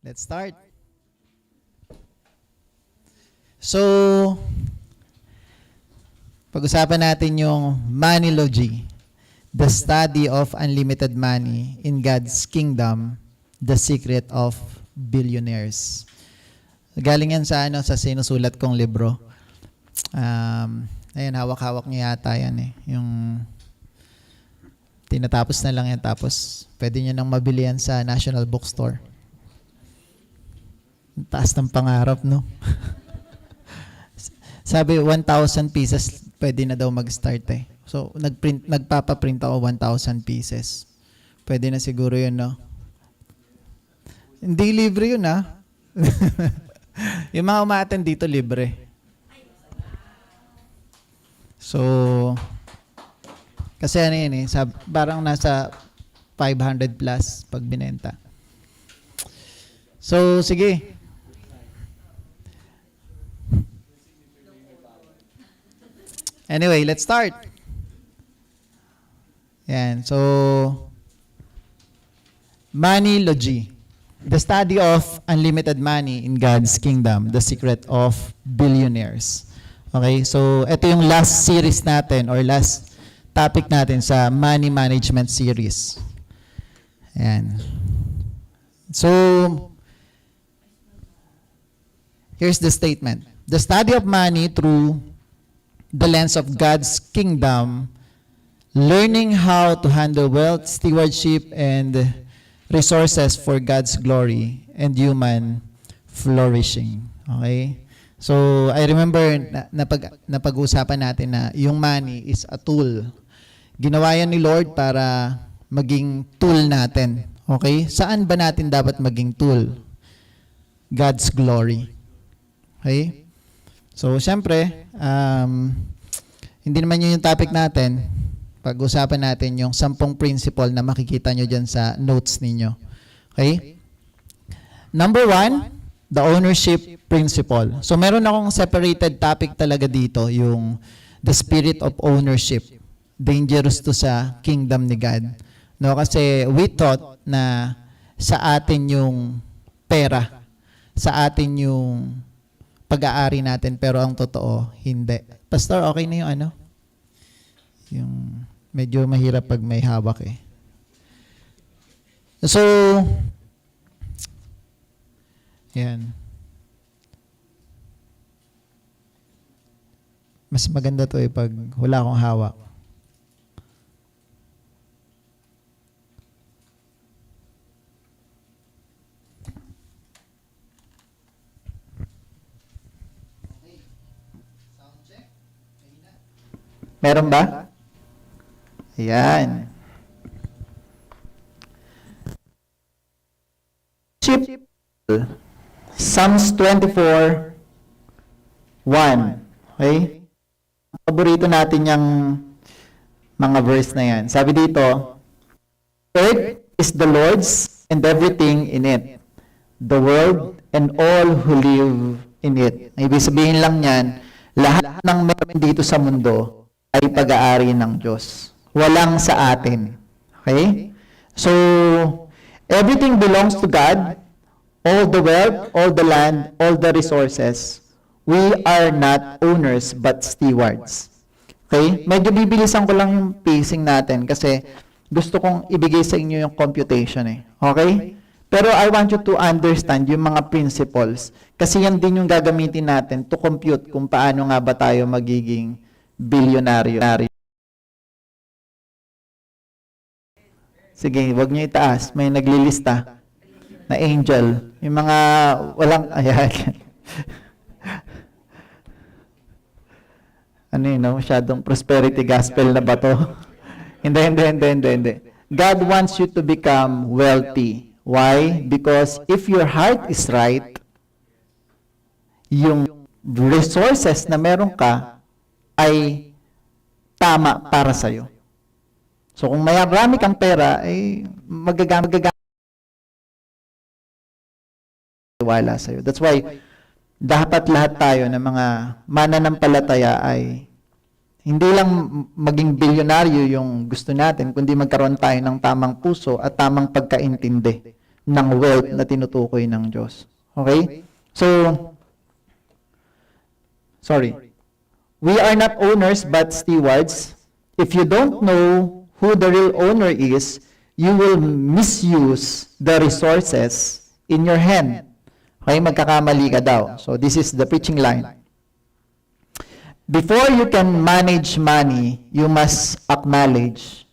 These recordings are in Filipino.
Let's start. So, pag-usapan natin yung Moneylogy, the study of unlimited money in God's kingdom, the secret of billionaires. Galing yan sa sa sinusulat kong libro. Ayan, hawak-hawak niya yata yan eh. Yung tinatapos na lang yan, tapos pwede nyo nang mabili yan sa National Bookstore. Ang taas ng pangarap, no? Sabi, 1,000 pieces, pwede na daw mag-start eh. So, nagpapaprint ako 1,000 pieces. Pwede na siguro yun, no? Hindi libre yun, ha? Yung mga umaattend dito, libre. So, kasi ano yun eh, parang nasa 500 plus pag binenta. So, sige. Anyway, let's start. Yan. So, Moneylogy, the study of unlimited money in God's kingdom, the secret of billionaires. Okay, so ito yung last series natin or last topic natin sa money management series. Yan. So, here's the statement. The study of money through the lens of God's kingdom, learning how to handle wealth, stewardship, and resources for God's glory and human flourishing. Okay? So, I remember napag-usapan natin na yung money is a tool. Ginawa yan ni Lord para maging tool natin. Okay? Saan ba natin dapat maging tool? God's glory. Okay? So, syempre, hindi naman yun yung topic natin. Pag-usapan natin yung 10 principle na makikita nyo dyan sa notes ninyo. Okay? Number 1, the ownership principle. So, meron akong separated topic talaga dito, yung the spirit of ownership. Dangerous to sa kingdom ni God. No, kasi we thought na sa atin yung pera, sa atin yung pag-aari natin, pero ang totoo, hindi. Pastor, okay na yung ano? Yung medyo mahirap pag may hawak eh. So, yan. Mas maganda to eh pag wala akong hawak. Meron ba? Ayan. Psalms 24:1. Okay? Paborito natin yung mga verse na yan. Sabi dito, earth is the Lord's and everything in it, the world and all who live in it. Ibig sabihin lang yan, lahat ng meron dito sa mundo ay pag-aari ng Diyos. Walang sa atin. Okay? So, everything belongs to God. All the wealth, all the land, all the resources. We are not owners but stewards. Okay? Medyo bibilisan ko lang yung pacing natin kasi gusto kong ibigay sa inyo yung computation eh. Okay? Pero I want you to understand yung mga principles kasi yan din yung gagamitin natin to compute kung paano nga ba tayo magiging bilyonaryo. Sige, wag niyo itaas. May naglilista na angel. Yung mga walang, ayan. Ano yun, no? Masyadong prosperity gospel na ba to? Hindi. God wants you to become wealthy. Why? Because if your heart is right, yung resources na meron ka ay tama para sa'yo. So kung marami kang pera, ay magagamit wala sa'yo. That's why dapat lahat tayo ng mga mananampalataya ay hindi lang maging bilyonaryo yung gusto natin, kundi magkaroon tayo ng tamang puso at tamang pagkaintindi ng wealth na tinutukoy ng Diyos. Okay? So, sorry. We are not owners but stewards. If you don't know who the real owner is, you will misuse the resources in your hand. Okay, magkakamali ka daw. So this is the preaching line. Before you can manage money, you must acknowledge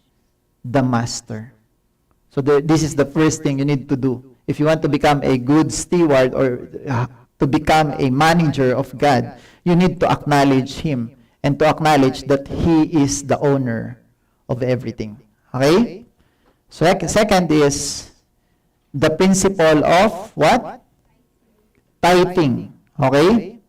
the master. So this is the first thing you need to do. If you want to become a good steward or to become a manager of God, you need to acknowledge Him and to acknowledge that He is the owner of everything. Okay? So second is the principle of what? Tithing. Okay?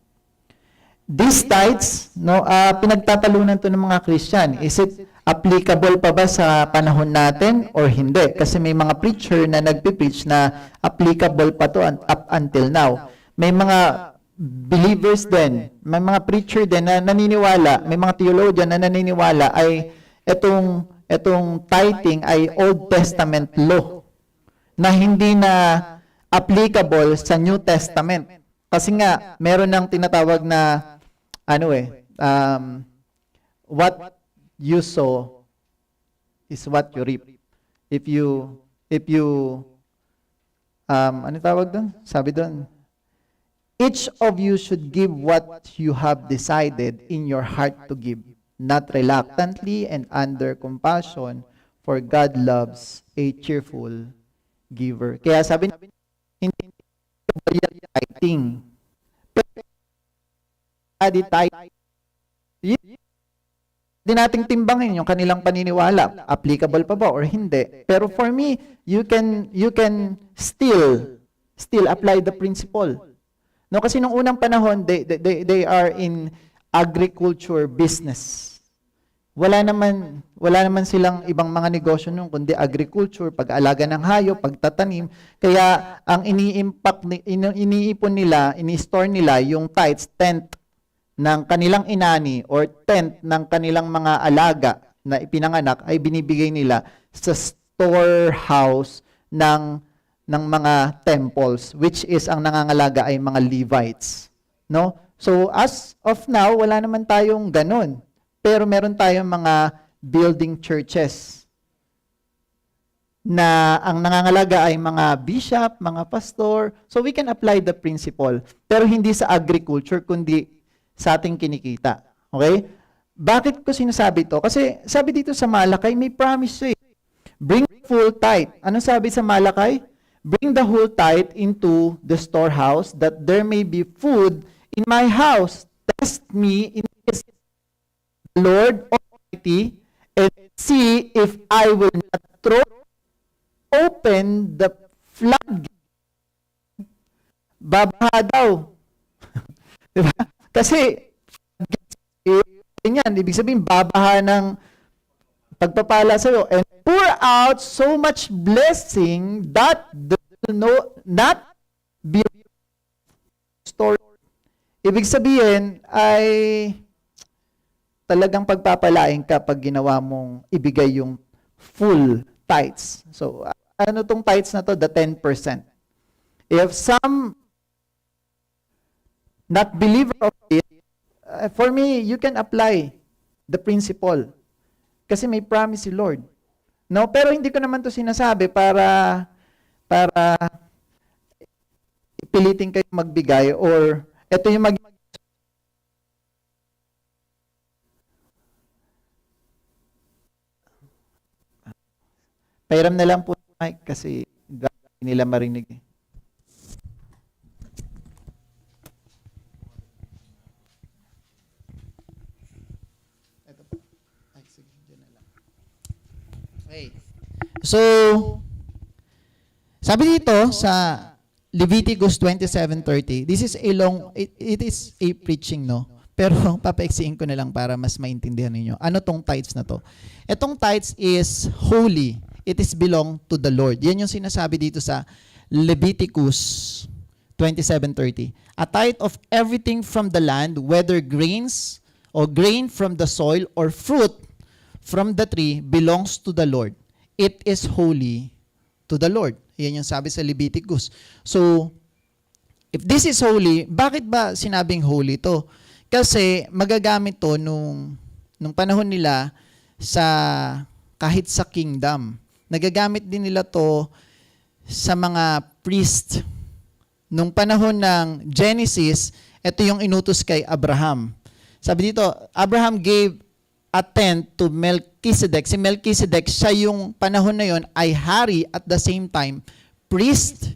These tithes, no, pinagtatalunan to ng mga Christian. Is it applicable pa ba sa panahon natin or hindi? Kasi may mga preacher na nagpipreach na applicable pa to up until now. May mga believers din, may mga preacher din na naniniwala, may mga theologian na naniniwala ay etong tithing ay Old Testament law na hindi na applicable sa New Testament. Kasi nga, meron ng tinatawag na what you sow is what you reap. If you ano tawag doon? Sabi doon, each of you should give what you have decided in your heart to give, not reluctantly and under compassion, for God loves a cheerful giver. Kaya sabi natin, hindi tithing. Hindi nating timbangin yung kanilang paniniwala. Applicable pa ba or hindi? Pero for me, you can still apply the principle. No, kasi nung unang panahon, they are in agriculture business. Wala naman silang ibang mga negosyo nung kundi agriculture, pag-alaga ng hayop, pagtatanim. Kaya ang iniipon nila, ini-store nila yung tithes, tenth ng kanilang inani or tenth ng kanilang mga alaga na ipinanganak ay binibigay nila sa storehouse ng mga temples, which is ang nangangalaga ay mga Levites. No? So as of now, wala naman tayong ganun. Pero meron tayong mga building churches na ang nangangalaga ay mga bishop, mga pastor. So we can apply the principle. Pero hindi sa agriculture, kundi sa ating kinikita. Okay? Bakit ko sinasabi to? Kasi sabi dito sa Malakay, may promise eh. Bring full tithe. Ano sabi sa Malakay? Bring the whole tithe into the storehouse, that there may be food in my house. Test me in this, Lord Almighty, and see if I will not throw open the floodgate. Babaha daw. Diba? Kasi, yan, ibig sabihin, babaha ng pagpapala sa'yo, and pour out so much blessing that there will not be stored. Ibig sabihin, ay talagang pagpapalain ka pag ginawa mong ibigay yung full tithes. So, ano tong tithes na to? The 10%. If some not believer of it, for me, you can apply the principle. Kasi may promise si Lord. No, pero hindi ko naman to sinasabi para ipilitin kayo magbigay or ito yung Pairam na lang po Mike kasi hindi nila marinig eh. Ito po. Ay, sige, dyan na lang. Okay. So, sabi dito sa Leviticus 27:30, this is a long, it is a preaching, no? Pero papaiksiin ko na lang para mas maintindihan ninyo. Ano tong tithes na to? Etong tithes is holy. It is belong to the Lord. Yan yung sinasabi dito sa Leviticus 27:30. A tithe of everything from the land, whether grains or grain from the soil or fruit from the tree, belongs to the Lord. It is holy to the Lord. Yan yung sabi sa Leviticus. So, if this is holy, bakit ba sinabing holy to? Kasi magagamit to nung panahon nila sa kahit sa kingdom. Nagagamit din nila to sa mga priest. Nung panahon ng Genesis, ito yung inutos kay Abraham. Sabi dito, Abraham gave a tent to Melchizedek. Si Melchizedek, siya yung panahon na yon ay hari at the same time priest.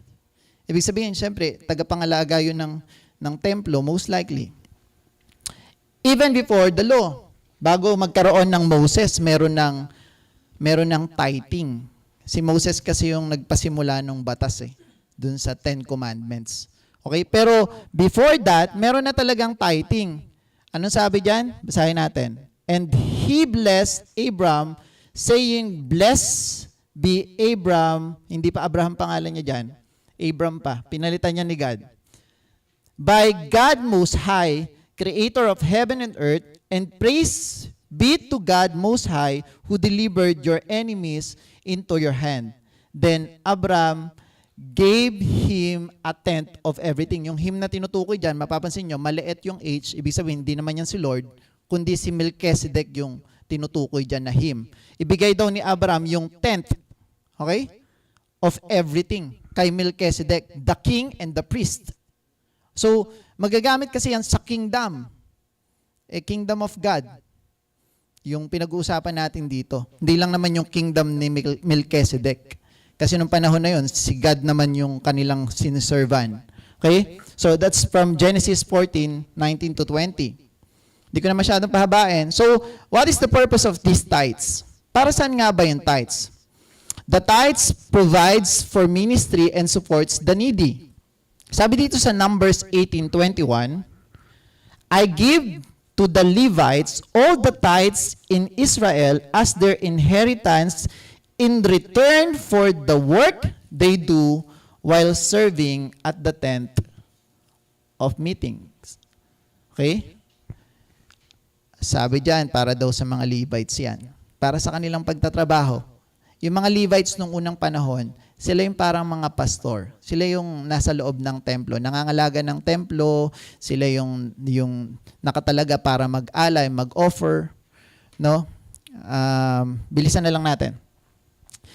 Ibig sabihin, syempre, tagapangalaga yun ng templo, most likely. Even before the law, bago magkaroon ng Moses, meron ng tithing. Si Moses kasi yung nagpasimula ng batas dun sa 10 Commandments. Okay? Pero before that, meron na talagang tithing. Anong sabi diyan? Basahin natin. And he blessed Abram, saying, Blessed be Abram. Hindi pa Abraham pangalan niya diyan. Abram pa. Pinalitan niya ni God. By God Most High, Creator of heaven and earth, and praise be to God Most High, who delivered your enemies into your hand. Then Abram gave him a tenth of everything. Yung him na tinutukoy dyan, mapapansin nyo, maliit yung H, ibig sabihin, hindi naman yan si Lord, kundi si Melchizedek yung tinutukoy dyan na him. Ibigay daw ni Abram yung tenth, okay, of everything kay Melchizedek, the king and the priest. So, magagamit kasi yan sa kingdom. Kingdom of God. Yung pinag-uusapan natin dito. Hindi lang naman yung kingdom ni Melchizedek. Kasi nung panahon na yun, si God naman yung kanilang siniservan. Okay? So, that's from Genesis 14:19 to 20. Hindi ko na masyadong pahabain. So, what is the purpose of these tithes? Para saan nga ba yung tithes? The tithes provides for ministry and supports the needy. Sabi dito sa Numbers 18:21, I give to the Levites all the tithes in Israel as their inheritance in return for the work they do while serving at the tent of meetings. Okay? Sabi diyan, para daw sa mga Levites yan. Para sa kanilang pagtatrabaho. Yung mga Levites nung unang panahon, sila yung parang mga pastor. Sila yung nasa loob ng templo. Nangangalaga ng templo. Sila yung nakatalaga para mag-alay, mag-offer. No? Bilisan na lang natin.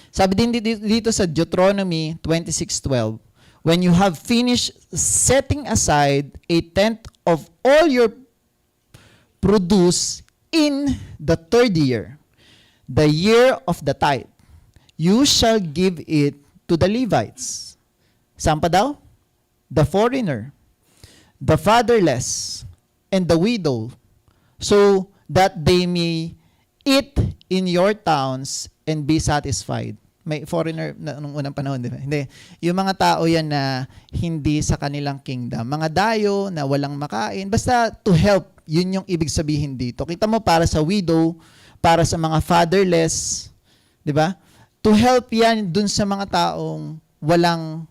Sabi din dito sa Deuteronomy 26:12, when you have finished setting aside a tenth of all your produce in the third year, the year of the tithe, you shall give it to the Levites. Saan pa daw? The foreigner, the fatherless, and the widow, so that they may eat in your towns and be satisfied. May foreigner na nung unang panahon, di ba? Hindi. Yung mga tao yan na hindi sa kanilang kingdom. Mga dayo na walang makain. Basta to help, yun yung ibig sabihin dito. Kita mo, para sa widow, para sa mga fatherless, di ba? To help yan dun sa mga taong walang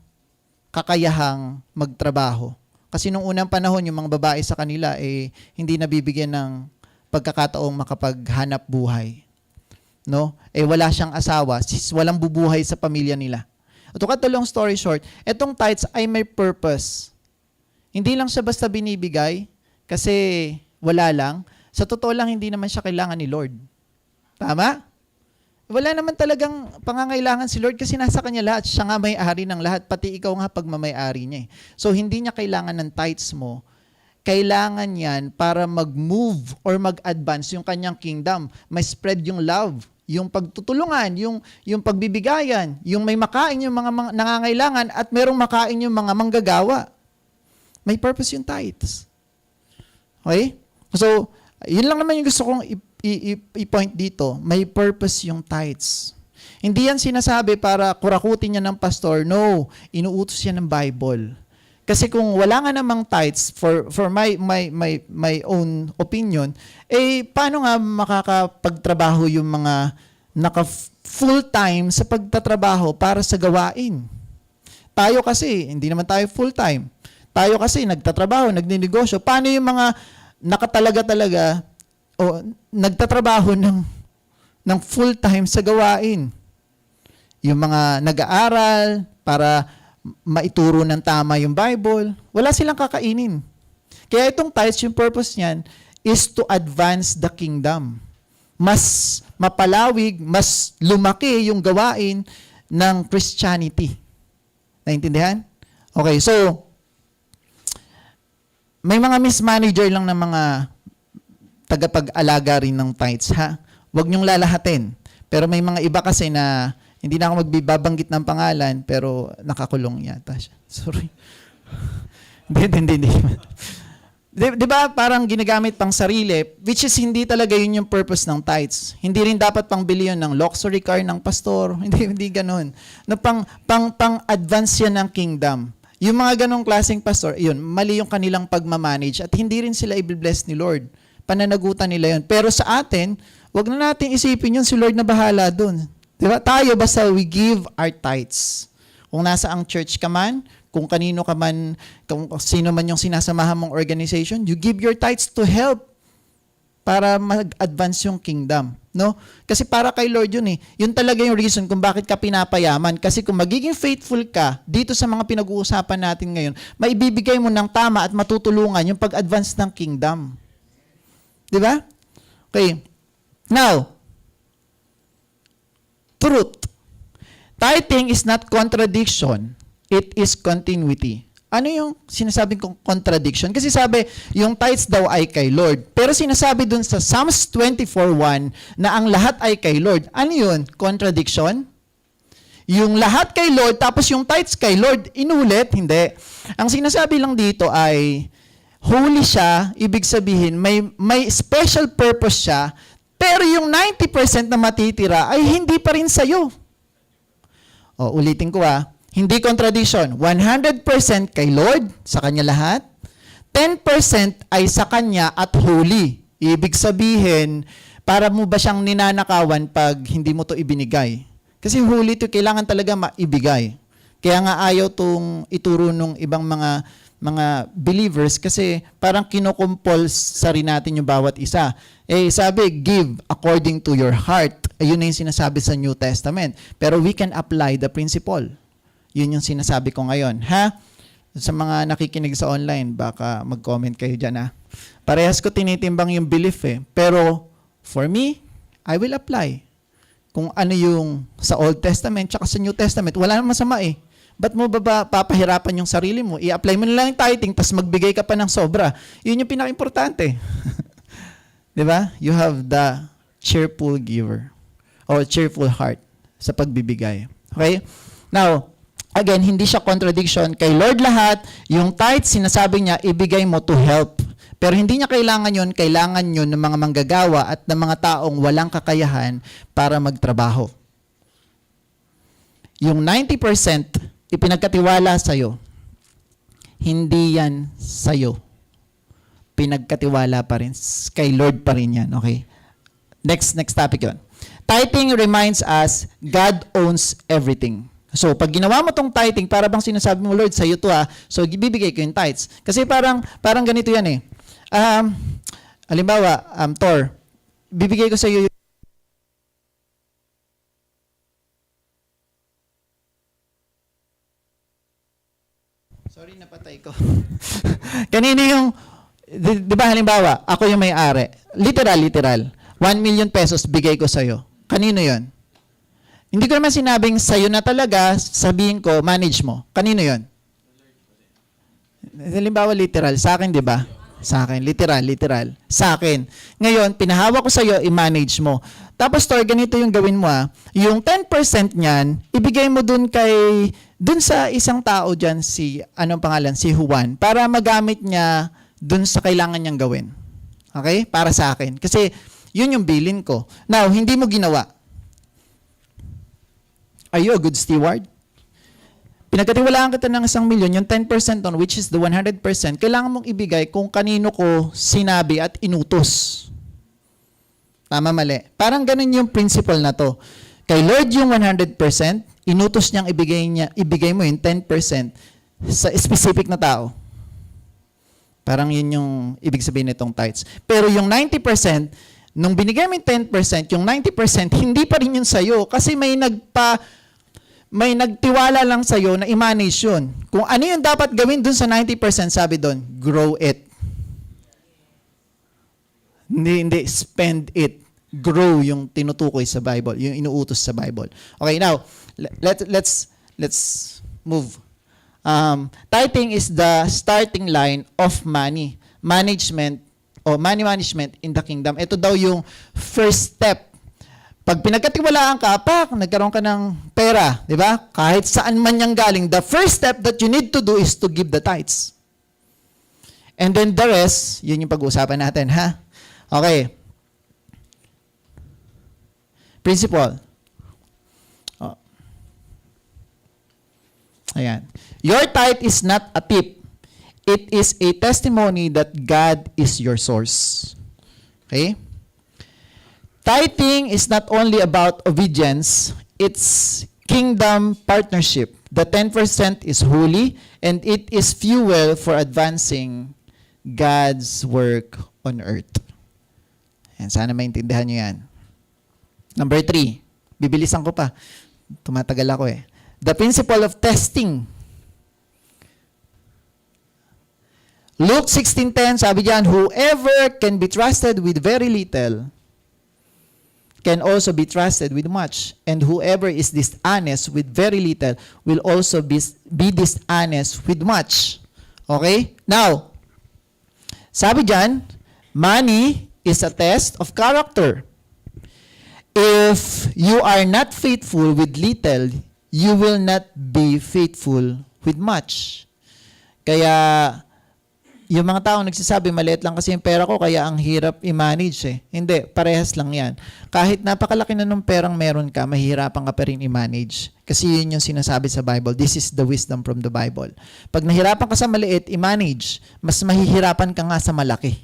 kakayahang magtrabaho. Kasi nung unang panahon, yung mga babae sa kanila, hindi nabibigyan ng pagkakataong makapaghanap buhay. No? Wala siyang asawa, walang bubuhay sa pamilya nila. To cut the long story short, etong tithes ay may purpose. Hindi lang siya basta binibigay kasi wala lang. Sa totoo lang, hindi naman siya kailangan ni Lord. Tama? Wala naman talagang pangangailangan si Lord kasi nasa kanya lahat. Siya nga may-ari ng lahat, pati ikaw nga pagmamay-ari niya. So, hindi niya kailangan ng tithes mo. Kailangan yan para mag-move or mag-advance yung kanyang kingdom. May spread yung love, yung pagtutulungan, yung pagbibigayan, yung may makain yung mga nangangailangan at merong makain yung mga manggagawa. May purpose yung tithes. Okay? So, yun lang naman yung gusto kong i-point dito. May purpose yung tithes. Hindi yan sinasabi para kurakutin niya ng pastor. No, inuutos yan ng Bible. Kasi kung wala nga namang tithes, for my own opinion, paano nga makakapagtrabaho yung mga naka-full-time sa pagtatrabaho para sa gawain? Tayo kasi, hindi naman tayo full-time. Tayo kasi nagtatrabaho, nagninegosyo. Paano yung mga nakatalaga-talaga o nagtatrabaho ng full-time sa gawain? Yung mga nag-aaral, para maituro ng tama yung Bible. Wala silang kakainin. Kaya itong tithes, yung purpose niyan is to advance the kingdom. Mas mapalawig, mas lumaki yung gawain ng Christianity. Naintindihan? Okay, so, may mga mismanager lang ng mga tagapag-alaga rin ng tithes, ha? Huwag niyong lalahatin. Pero may mga iba kasi na, hindi na ako magbabanggit ng pangalan, pero nakakulong yata siya. Sorry. Hindi. Di ba parang ginagamit pang sarili, which is hindi talaga yun yung purpose ng tithes. Hindi rin dapat pang bili yun ng luxury car ng pastor. Hindi ganun. No, pang-advance yan ng kingdom. Yung mga ganong klaseng pastor, yun, mali yung kanilang pagmamanage at hindi rin sila i-bless ni Lord. Pananagutan nila yun. Pero sa atin, wag na natin isipin yun, si Lord na bahala dun. Diba? Tayo, basta we give our tithes. Kung nasa ang church ka man, kung kanino ka man, kung sino man yung sinasamahan mong organization, you give your tithes to help para mag-advance yung kingdom. No? Kasi para kay Lord yun eh. Yun talaga yung reason kung bakit ka pinapayaman. Kasi kung magiging faithful ka dito sa mga pinag-uusapan natin ngayon, maibibigay mo ng tama at matutulungan yung pag-advance ng kingdom. Di ba? Okay. Now, truth. Tithing is not contradiction. It is continuity. Ano yung sinasabing kong contradiction? Kasi sabi, yung tithes daw ay kay Lord. Pero sinasabi dun sa Psalms 24:1 na ang lahat ay kay Lord. Ano yun? Contradiction? Yung lahat kay Lord, tapos yung tithes kay Lord, inulit? Hindi. Ang sinasabi lang dito ay, holy siya, ibig sabihin, may special purpose siya, pero yung 90% na matitira ay hindi pa rin sa'yo. O, ulitin ko hindi contradiction. 100% kay Lord, sa Kanya lahat. 10% ay sa Kanya at holy. Ibig sabihin, para mo ba siyang ninanakawan pag hindi mo to ibinigay? Kasi holy to, kailangan talaga maibigay. Kaya nga ayaw tong ituro nung ibang mga believers kasi parang kinukumpulsary natin yung bawat isa. Sabi, give according to your heart. Ayun na yung sinasabi sa New Testament. Pero we can apply the principle. Yun yung sinasabi ko ngayon. Ha? Sa mga nakikinig sa online, baka mag-comment kayo dyan, Parehas ko tinitimbang yung belief Pero, for me, I will apply. Kung ano yung sa Old Testament tsaka sa New Testament, wala namang masama Ba't mo ba papahirapan yung sarili mo? I-apply mo na lang yung tithing, tapos magbigay ka pa ng sobra. Yun yung pinaka-importante. Di ba? You have the cheerful giver or cheerful heart sa pagbibigay. Okay? Now, again, hindi siya contradiction. Kay Lord lahat, yung tithe, sinasabi niya, ibigay mo to help. Pero hindi niya kailangan yun ng mga manggagawa at ng mga taong walang kakayahan para magtrabaho. Yung 90%, ipinagkatiwala sa'yo, hindi yan sa'yo. Pinagkatiwala pa rin. Kay Lord pa rin yan. Okay? Next topic yun. Tithing reminds us, God owns everything. So, pag ginawa mo tong tithing, para bang sinasabi mo, Lord, sa'yo to So, bibigay ko yung tithes. Kasi parang ganito yan halimbawa, Tor, bibigay ko sa'yo Sorry, napatay ko. Kanino yung, di ba halimbawa, ako yung may-ari. Literal. 1 million pesos bigay ko sa'yo. Kanino yon? Hindi ko naman sinabing sa'yo na talaga, sabihin ko, manage mo. Kanino yon? Halimbawa, literal. Sa akin, di ba? Sa akin. Literal. Sa akin. Ngayon, pinahawak ko sa'yo, i-manage mo. Tapos, Tor, ganito yung gawin mo Yung 10% niyan, ibigay mo dun sa isang tao dyan, anong pangalan? Si Juan, para magamit niya dun sa kailangan niyang gawin. Okay? Para sa akin. Kasi, yun yung bilin ko. Now, hindi mo ginawa. Are you a good steward? Pinagkatiwalaan kita ng 1 million, yung 10% on which is the 100%, kailangan mong ibigay kung kanino ko sinabi at inutos. Tama, mali. Parang ganun yung principle na to. Kay Lord yung 100%, inutos niyang ibigay mo yung 10% sa specific na tao. Parang yun yung ibig sabihin nitong tithes. Pero yung 90%, nung binigay mo yung 10%, yung 90%, hindi pa rin yun sa'yo kasi may may nagtiwala lang sa'yo na i-manage yun. Kung ano yung dapat gawin dun sa 90%, sabi dun, grow it. Hindi, spend it. Grow yung tinutukoy sa Bible, yung inuutos sa Bible. Okay, now, let's move. Tithing is the starting line of money management o money management in the kingdom. Ito daw yung first step. Pag pinagkatiwalaan ka, nagkaroon ka ng pera, di ba? Kahit saan man yang galing, the first step that you need to do is to give the tithes. And then the rest, yun yung pag-uusapan natin, ha? Okay. Principle. Oh. Ayan. Your tithe is not a tip. It is a testimony that God is your source. Okay? Tithing is not only about obedience, it's kingdom partnership. The 10% is holy and it is fuel for advancing God's work on earth. And sana maintindihan nyo yan. Number 3, bibilisan ko pa. Tumatagal ako eh. The principle of testing. Luke 16:10, sabi diyan, whoever can be trusted with very little can also be trusted with much. And whoever is dishonest with very little will also be dishonest with much. Okay? Now, sabi diyan, money is a test of character. If you are not faithful with little, you will not be faithful with much. Kaya, yung mga tao nagsasabi, maliit lang kasi yung pera ko, kaya ang hirap i-manage eh. Hindi, parehas lang yan. Kahit napakalaki na nung perang meron ka, mahihirapan ka pa rin i-manage. Kasi yun yung sinasabi sa Bible. This is the wisdom from the Bible. Pag nahirapan ka sa maliit, i-manage. Mas mahihirapan ka nga sa malaki.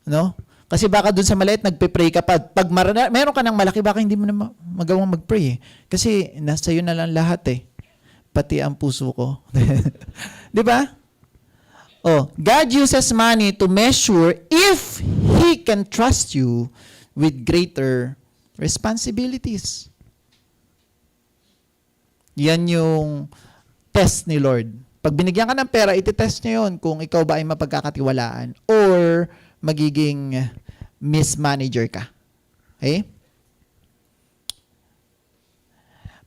No? Kasi baka dun sa maliit, nagpe-pray ka pa. Pag meron ka ng malaki, baka hindi mo na magawang mag-pray eh. Kasi nasa iyo na lang lahat eh. Pati ang puso ko. Di ba? Oh, God uses money to measure if He can trust you with greater responsibilities. Yan yung test ni Lord. Pag binigyan ka ng pera, iti-test niya yun kung ikaw ba ay mapagkakatiwalaan or magiging mismanager ka. Okay?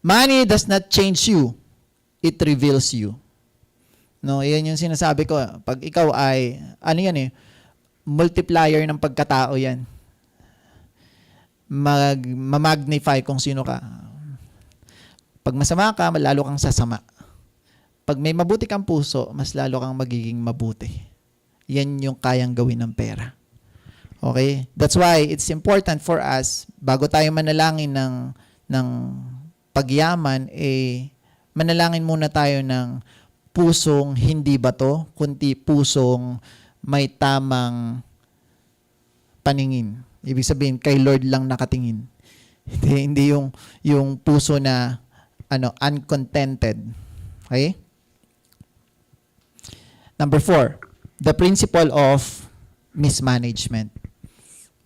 Money does not change you. It reveals you. No, yan yung sinasabi ko. Pag ikaw ay, ano yan eh, multiplier ng pagkatao yan. Mag-magnify kung sino ka. Pag masama ka, lalo kang sasama. Pag may mabuti kang puso, mas lalo kang magiging mabuti. Yan yung kayang gawin ng pera. Okay? That's why it's important for us, bago tayo manalangin ng pagyaman, manalangin muna tayo ng pusong hindi bato, kundi pusong may tamang paningin. Ibig sabihin, kay Lord lang nakatingin. Hindi yung puso na uncontented. Okay? Number 4, the principle of mismanagement.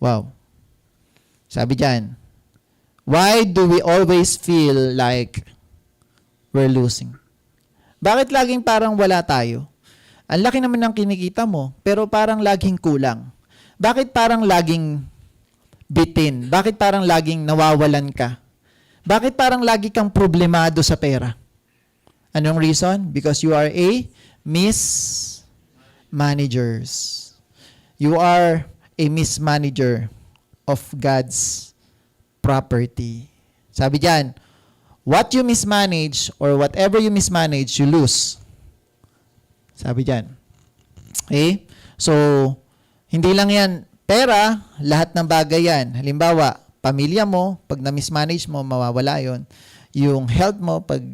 Wow. Sabi diyan, why do we always feel like we're losing? Bakit laging parang wala tayo? Ang laki naman ng kinikita mo, pero parang laging kulang. Bakit parang laging bitin? Bakit parang laging nawawalan ka? Bakit parang lagi kang problemado sa pera? Anong reason? Because you are a mismanagers. You are a mismanager of God's property. Sabi diyan, what you mismanage or whatever you mismanage, you lose. Sabi diyan. Okay? So, hindi lang yan pera, lahat ng bagay yan. Halimbawa, pamilya mo, pag na-mismanage mo, mawawala yon. Yung health mo, pag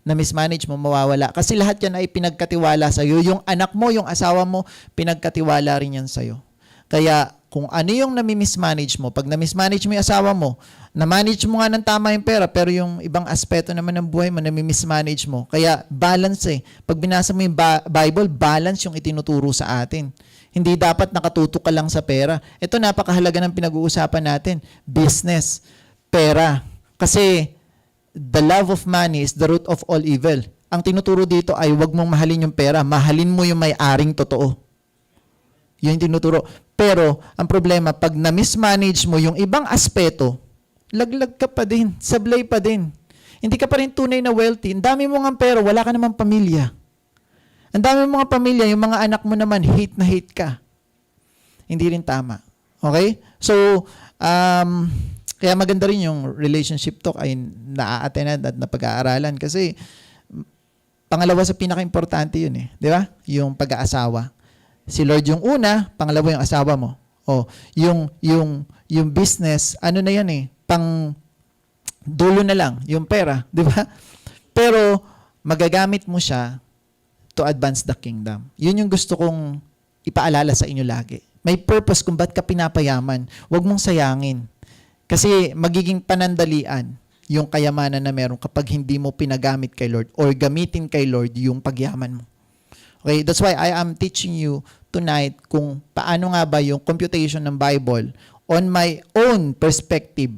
na-mismanage mo, mawawala. Kasi lahat yan ay pinagkatiwala sa'yo. Yung anak mo, yung asawa mo, pinagkatiwala rin yan sa'yo. Kaya, kung ano yung nami-mismanage mo, pag na-mismanage mo yung asawa mo, na-manage mo nga ng tama yung pera, pero yung ibang aspeto naman ng buhay mo, nami-mismanage mo. Kaya, balance eh. Pag binasa mo yung Bible, balance yung itinuturo sa atin. Hindi dapat nakatutok ka lang sa pera. Ito, napakahalaga ng pinag-uusapan natin. Business. Pera. Kasi, the love of money is the root of all evil. Ang tinuturo dito ay huwag mong mahalin yung pera, mahalin mo yung may-aring totoo. Yun yung tinuturo. Pero, ang problema, pag na-mismanage mo yung ibang aspeto, laglag ka pa din, sablay pa din. Hindi ka pa rin tunay na wealthy. Ang dami mo nga pera, wala ka namang pamilya. Ang dami mo nga pamilya, yung mga anak mo naman, hate na hate ka. Hindi rin tama. Okay? So, kaya maganda rin yung relationship talk ay naa-attend at napag-aaralan kasi pangalawa sa pinaka-importante yun eh. Di ba? Yung pag-aasawa. Si Lord yung una, pangalawa yung asawa mo. O, yung business, ano na yan eh, pang dulo na lang, yung pera. Di ba? Pero, magagamit mo siya to advance the kingdom. Yun yung gusto kong ipaalala sa inyo lagi. May purpose kung ba't ka pinapayaman. Huwag mong sayangin. Kasi magiging panandalian yung kayamanan na meron kapag hindi mo pinagamit kay Lord or gamitin kay Lord yung pagyaman mo. Okay, that's why I am teaching you tonight kung paano nga ba yung computation ng Bible on my own perspective.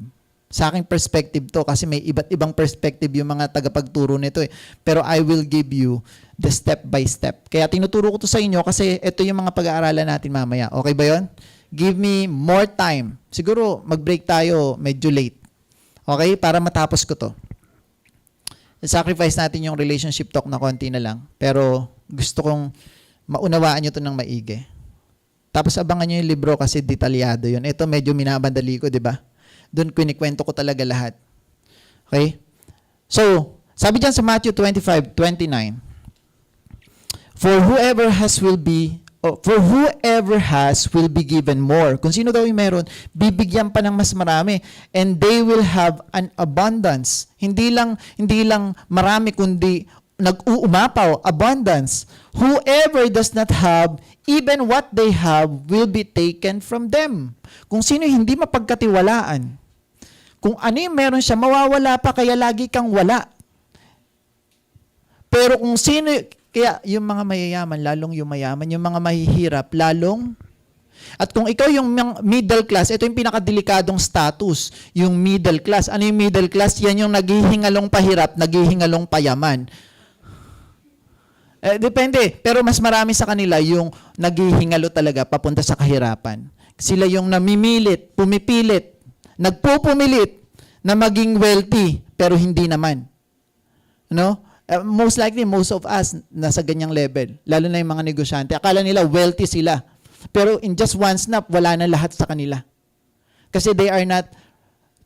Sa aking perspective to kasi may iba't ibang perspective yung mga tagapagturo nito eh. Pero I will give you the step by step. Kaya tinuturo ko to sa inyo kasi ito yung mga pag-aaralan natin mamaya. Okay ba yon? Give me more time. Siguro mag-break tayo medyo late. Okay? Para matapos ko to. Sacrifice natin yung relationship talk na konti na lang. Pero gusto kong maunawaan nyo to ng maigi. Tapos abangan nyo yung libro kasi detalyado yun. Ito medyo minabandali ko, di ba? Doon kinikwento ko talaga lahat. Okay? So, sabi dyan sa Matthew 25:29, For whoever has will be given more. Kung sino daw yung meron, bibigyan pa ng mas marami. And they will have an abundance. Hindi lang marami, kundi nag-uumapaw, abundance. Whoever does not have, even what they have will be taken from them. Kung sino hindi mapagkatiwalaan. Kung ano yung meron siya, mawawala pa, kaya lagi kang wala. Pero kung sino, kaya yung mga mayayaman, lalong yung mayaman, yung mga mahihirap, lalong. At kung ikaw yung middle class, ito yung pinakadelikadong status, yung middle class. Ano yung middle class? Yan yung naghihingalong pahirap, naghihingalong payaman. Depende. Pero mas marami sa kanila yung naghihingalo talaga papunta sa kahirapan. Sila yung namimilit, pumipilit, nagpupumilit na maging wealthy, pero hindi naman. No? Most likely, most of us nasa ganyang level. Lalo na yung mga negosyante. Akala nila wealthy sila. Pero in just one snap, wala na lahat sa kanila. Kasi they are not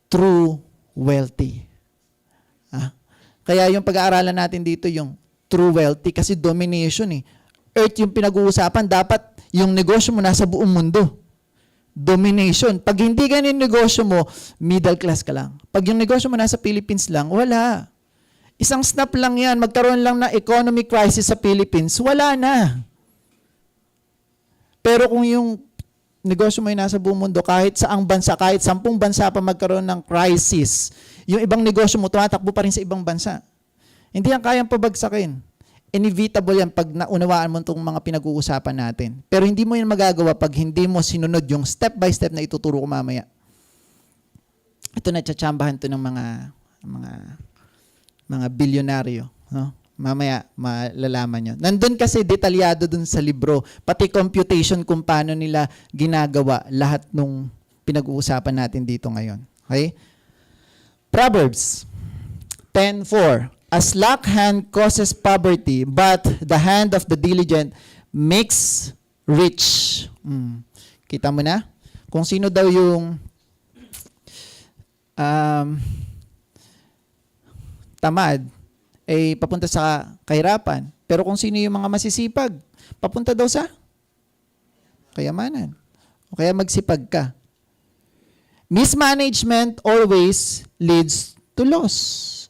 true wealthy. Kaya yung pag-aaralan natin dito yung true wealthy kasi domination eh. Earth yung pinag-uusapan, dapat yung negosyo mo nasa buong mundo. Domination. Pag hindi ganyan yung negosyo mo, middle class ka lang. Pag yung negosyo mo nasa Philippines lang, wala. Isang snap lang yan, magkaroon lang na economic crisis sa Philippines, wala na. Pero kung yung negosyo mo ay nasa buong mundo, kahit saang bansa, kahit 10 bansa pa magkaroon ng crisis, yung ibang negosyo mo tumatakbo pa rin sa ibang bansa. Hindi yan kayang pabagsakin. Inevitable yan pag naunawaan mo itong mga pinag-uusapan natin. Pero hindi mo yan magagawa pag hindi mo sinunod yung step by step na ituturo ko mamaya. Ito na tsatsambahan to ng mga bilyonaryo. No? Mamaya, malalaman nyo. Nandun kasi detalyado dun sa libro, pati computation kung paano nila ginagawa lahat nung pinag-uusapan natin dito ngayon. Okay? Proverbs 10:4. A slack hand causes poverty, but the hand of the diligent makes rich. Kita mo na? Kung sino daw yung tamad, eh papunta sa kahirapan. Pero kung sino yung mga masisipag, papunta daw sa kayamanan. O kaya magsipag ka. Mismanagement always leads to lose.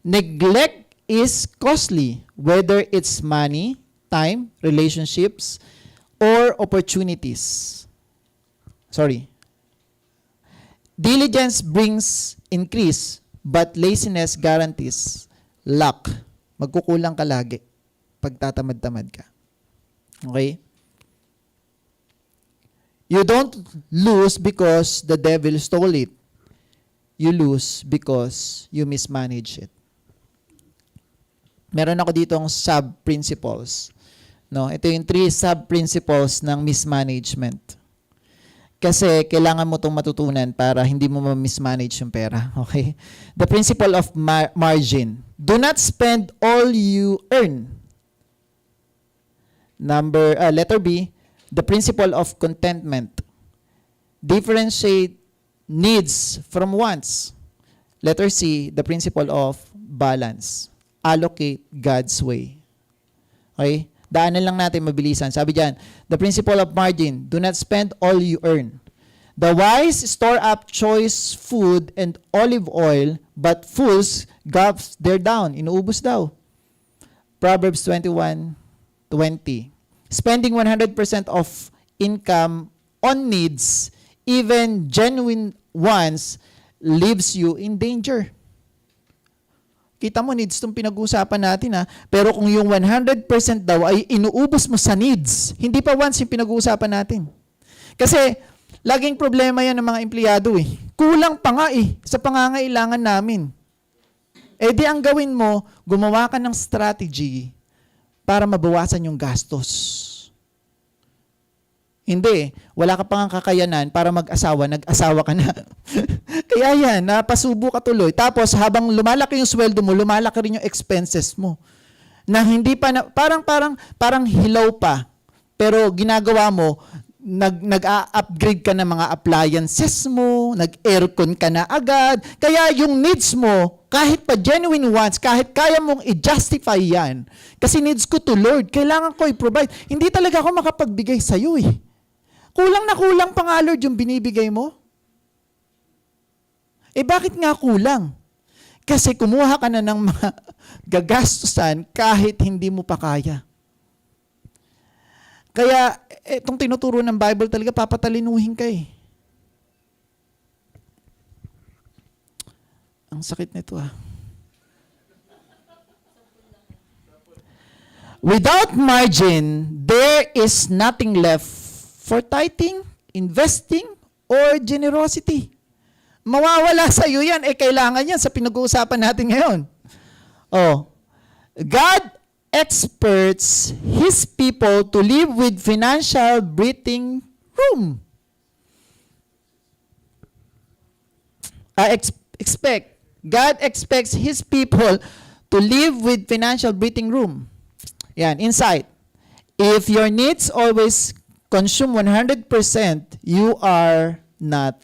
Neglect is costly, whether it's money, time, relationships, or opportunities. Diligence brings increase, but laziness guarantees lack. Magkukulang ka lagi pag tatamad-tamad ka. Okay? You don't lose because the devil stole it. You lose because you are not diligent. Okay? So, 1 Timothy 4:13. 'Whoever has will be given more. Kung sino daw yung middle class, ito yung pinaka-delikadong status, yung middle class. Sila yung naghihingalong pahirap, naghihingalong payaman. you lose because you mismanage it. Meron ako ditong sub-principles. No, ito yung 3 sub-principles ng mismanagement. Kasi kailangan mo itong matutunan para hindi mo ma-mismanage yung pera. Okay? The principle of margin. Do not spend all you earn. Letter B, the principle of contentment. Differentiate needs from wants. Letter C, the principle of balance. Allocate God's way. Okay? Daanan lang natin mabilisan. Sabi diyan, the principle of margin, do not spend all you earn. The wise store up choice food and olive oil, but fools gulp their down. Inuubos daw. Proverbs 21:20. Spending 100% of income on needs, even genuine ones, leaves you in danger. Kita mo, needs itong pinag-uusapan natin ha. Pero kung yung 100% daw ay inuubos mo sa needs, hindi pa wants yung pinag-uusapan natin. Kasi, laging problema yan ng mga empleyado eh. Kulang pa nga eh, sa pangangailangan namin. Eh di ang gawin mo, gumawa ka ng strategy para mabawasan yung gastos. Hindi, wala ka pang kakayanan para mag-asawa, nag-asawa ka na. Kaya yan, napasubo ka tuloy. Tapos habang lumalaki yung sweldo mo, lumalaki rin yung expenses mo. Na hindi pa, parang hilaw pa. Pero ginagawa mo, nag-upgrade ka ng mga appliances mo, nag-aircon ka na agad. Kaya yung needs mo, kahit pa genuine wants, kahit kaya mong i-justify yan. Kasi needs ko to Lord, kailangan ko i-provide. Hindi talaga ako makapagbigay sa'yo eh. Kulang na kulang pa nga Lord yung binibigay mo. Eh bakit nga kulang? Kasi kumuha ka na ng mga gagastusan kahit hindi mo pa kaya. Kaya itong tinuturo ng Bible talaga papatalinuhin ka eh. Ang sakit nito ah. Without margin, there is nothing left for tithing, investing, or generosity. Mawawala sa iyo yan. Kailangan yan sa pinag-uusapan natin ngayon. God expects His people to live with financial breathing room. God expects His people to live with financial breathing room. Yan, insight. If your needs always consume 100%, you are not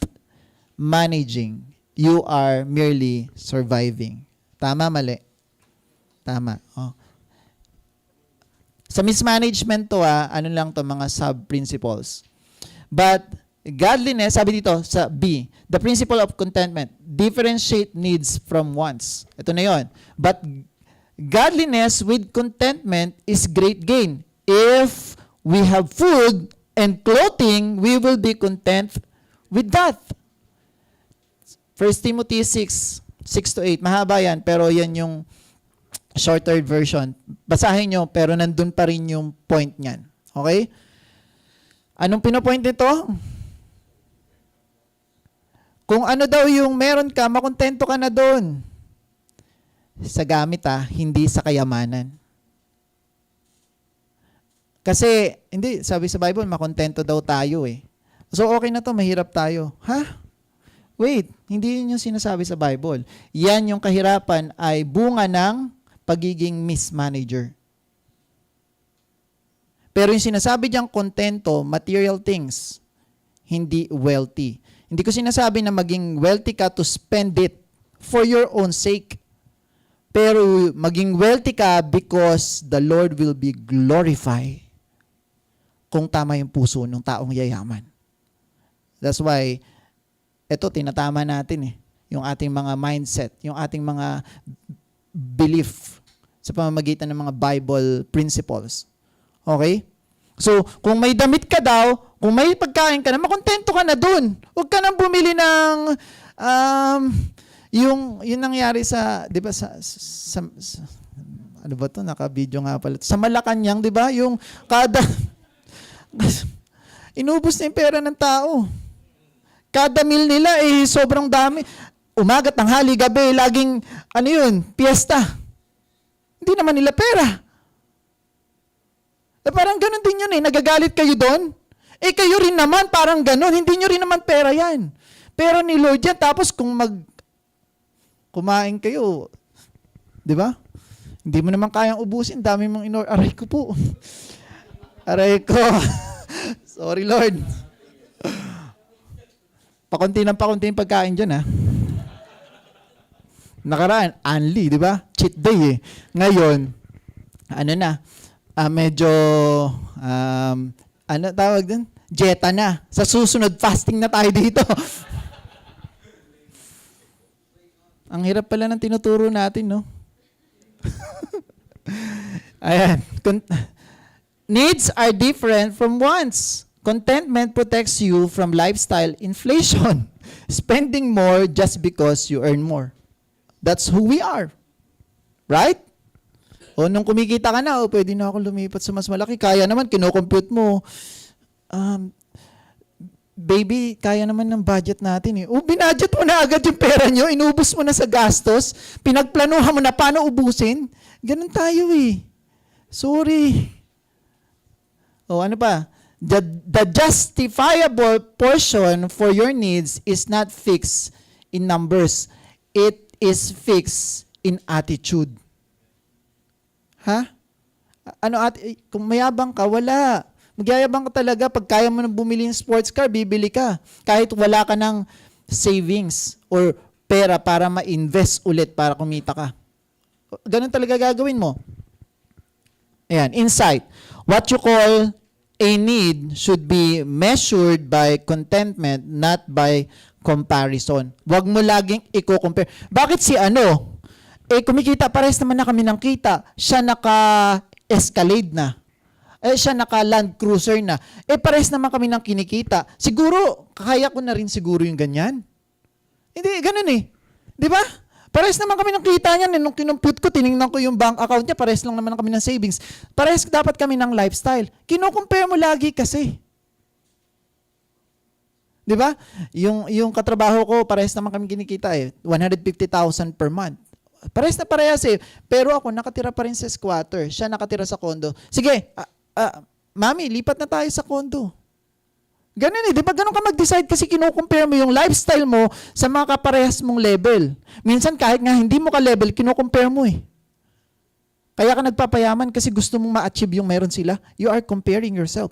managing. You are merely surviving. Tama, mali? Tama. Sa mismanagement to, ano lang to, mga sub-principles. But godliness, sabi dito sa B, the principle of contentment, differentiate needs from wants. Ito na yon. But godliness with contentment is great gain. If we have food and clothing, we will be content with that. 1 Timothy 6:6-8. Mahaba yan, pero yan yung shorter version. Basahin nyo, pero nandun pa rin yung point niyan. Okay? Anong pinopoint nito? Kung ano daw yung meron ka, makontento ka na doon. Sa gamit hindi sa kayamanan. Kasi, hindi, sabi sa Bible, makontento daw tayo eh. So, okay na to, mahirap tayo. Ha? Wait, hindi yun yung sinasabi sa Bible. Yan yung kahirapan ay bunga ng pagiging mismanager. Pero yung sinasabi diyang kontento, material things, hindi wealthy. Hindi ko sinasabi na maging wealthy ka to spend it for your own sake. Pero maging wealthy ka because the Lord will be glorified kung tama yung puso ng taong yayaman. That's why, ito, tinatama natin yung ating mga mindset, yung ating mga belief sa pamamagitan ng mga Bible principles. Okay? So, kung may damit ka daw, kung may pagkain ka na, makontento ka na dun. Huwag ka nang bumili ng, yung nangyari sa, di ba, sa ano ba to? Naka-video nga pala. Sa Malacanang, di ba? Yung kada, inubos na yung pera ng tao. Kada meal nila, sobrang dami. umaga, tanghali, gabi, laging, piyesta. Hindi naman nila pera. Parang ganun din yun nagagalit kayo doon. Kayo rin naman, parang ganun, hindi nyo rin naman pera yan. Pera ni Lord yan, tapos kung kumain kayo, di ba? Hindi mo naman kayang ubusin, dami mong aray ko po. Aray ko. Sorry, Lord. Pakunti yung pagkain dyan, Nakaraan, Anli, di ba? Cheat day Ngayon, medyo, tawag din? Jeta na. Sa susunod, fasting na tayo dito. Ang hirap pala ng tinuturo natin, no? Ayan. Needs are different from wants. Contentment protects you from lifestyle inflation. Spending more just because you earn more. That's who we are. Right? O nung kumikita ka na, pwede na ako lumipat sa mas malaki. Kaya naman, kinocompute mo. Baby, kaya naman ng budget natin binudget mo na agad yung pera nyo, inubos mo na sa gastos, pinagplanuhan mo na paano ubusin. Ganun tayo Sorry. Ano pa? The justifiable portion for your needs is not fixed in numbers. It is fixed in attitude. Kung mayabang ka, wala. Magyayabang ka talaga. Pag kaya mo nang bumili ng sports car, bibili ka. Kahit wala ka ng savings or pera para ma-invest ulit para kumita ka. Ganun talaga gagawin mo. Ayan, insight. What you call a need should be measured by contentment, not by comparison. Huwag mo laging i-compare. Bakit si kumikita, pares naman na kami ng kita. Siya naka-Escalade na. Siya naka-Land Cruiser na. Pares naman kami ng kinikita. Siguro, kaya ko na rin siguro yung ganyan. Hindi, ganun Di ba? Pares naman kami ng kita niyan. Nung kinumpute ko, tinignan ko yung bank account niya, pares lang naman kami ng savings. Pares dapat kami ng lifestyle. Kino-compare mo lagi kasi. Di ba? Yung katrabaho ko, pares naman kami kinikita 150,000 per month. Pares na parehas Pero ako, nakatira pa rin sa squatter. Siya nakatira sa condo. Sige, mami, lipat na tayo sa condo. Ganun di ba? Ganun ka mag-decide kasi kino-compare mo yung lifestyle mo sa mga kaparehas mong level. Minsan kahit nga hindi mo ka-level, kino-compare mo Kaya ka nagpapayaman kasi gusto mong ma-achieve yung meron sila. You are comparing yourself.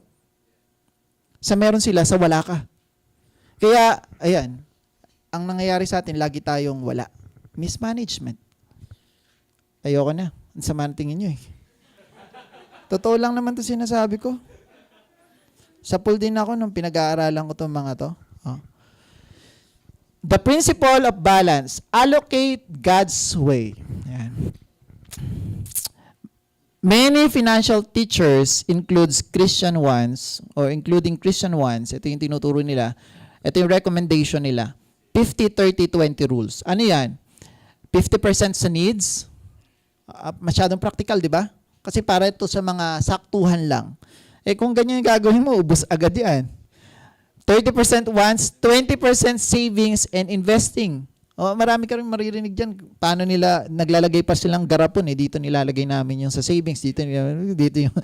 Sa meron sila, sa wala ka. Kaya, ayan, ang nangyayari sa atin, lagi tayong wala. Mismanagement. Ayoko na. Ang sama ng tingin nyo Totoo lang naman to sinasabi ko. Sa pool din ako nung pinag-aaralan ko itong mga to. The principle of balance. Allocate God's way. Yan. Many financial teachers includes Christian ones or including Christian ones. Ito yung tinuturo nila. Ito yung recommendation nila. 50-30-20 rules. Ano yan? 50% sa needs. Masyadong practical, di ba? Kasi para ito sa mga saktuhan lang. Kung ganyan yung gagawin mo, ubos agad yan. 30% wants, 20% savings and investing. Marami ka rin maririnig dyan. Paano nila, naglalagay pa silang garapon dito nilalagay namin yung sa savings, dito yung,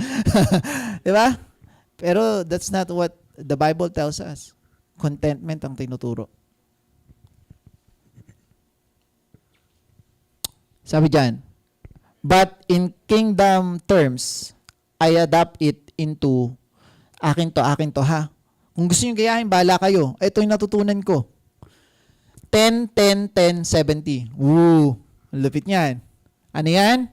di ba? Pero that's not what the Bible tells us. Contentment ang tinuturo. Sabi dyan, but in kingdom terms, I adapt it into akin to ha. Kung gusto nyo gayahin, bahala kayo. Ito yung natutunan ko. 10, 10, 10, 70. Woo! Lupit niyan. Ano yan?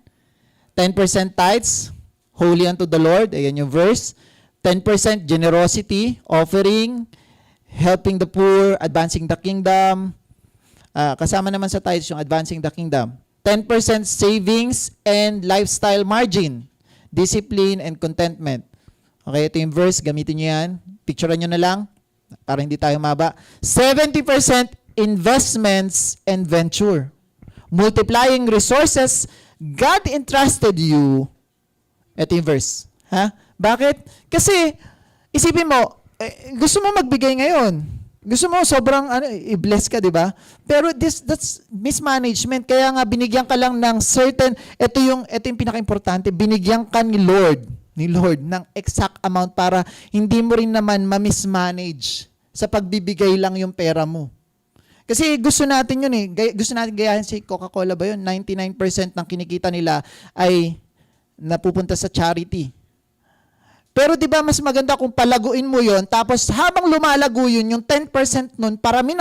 10% tithes, holy unto the Lord. Ayan yung verse. 10% generosity, offering, helping the poor, advancing the kingdom. Kasama naman sa tithes yung advancing the kingdom. 10% savings and lifestyle margin, discipline and contentment. Okay, ito yung verse, gamitin nyo yan. Picturean nyo na lang, para hindi tayo maba. 70% investments and venture. Multiplying resources, God entrusted you. Ito yung verse. Ha? Bakit? Kasi, isipin mo, gusto mo magbigay ngayon. Gusto mo sobrang i-bless ka, 'di ba? Pero that's mismanagement. Kaya nga binigyan ka lang ng certain, ito yung pinaka-importante, binigyan ka ni Lord ng exact amount para hindi mo rin naman ma-mismanage sa pagbibigay lang yung pera mo. Kasi gusto natin yun gusto natin gayahin si Coca-Cola ba yun? 99% ng kinikita nila ay napupunta sa charity. Pero 'di ba mas maganda kung palaguin mo 'yon, tapos habang lumalago 'yun, yung 10% nun, parami,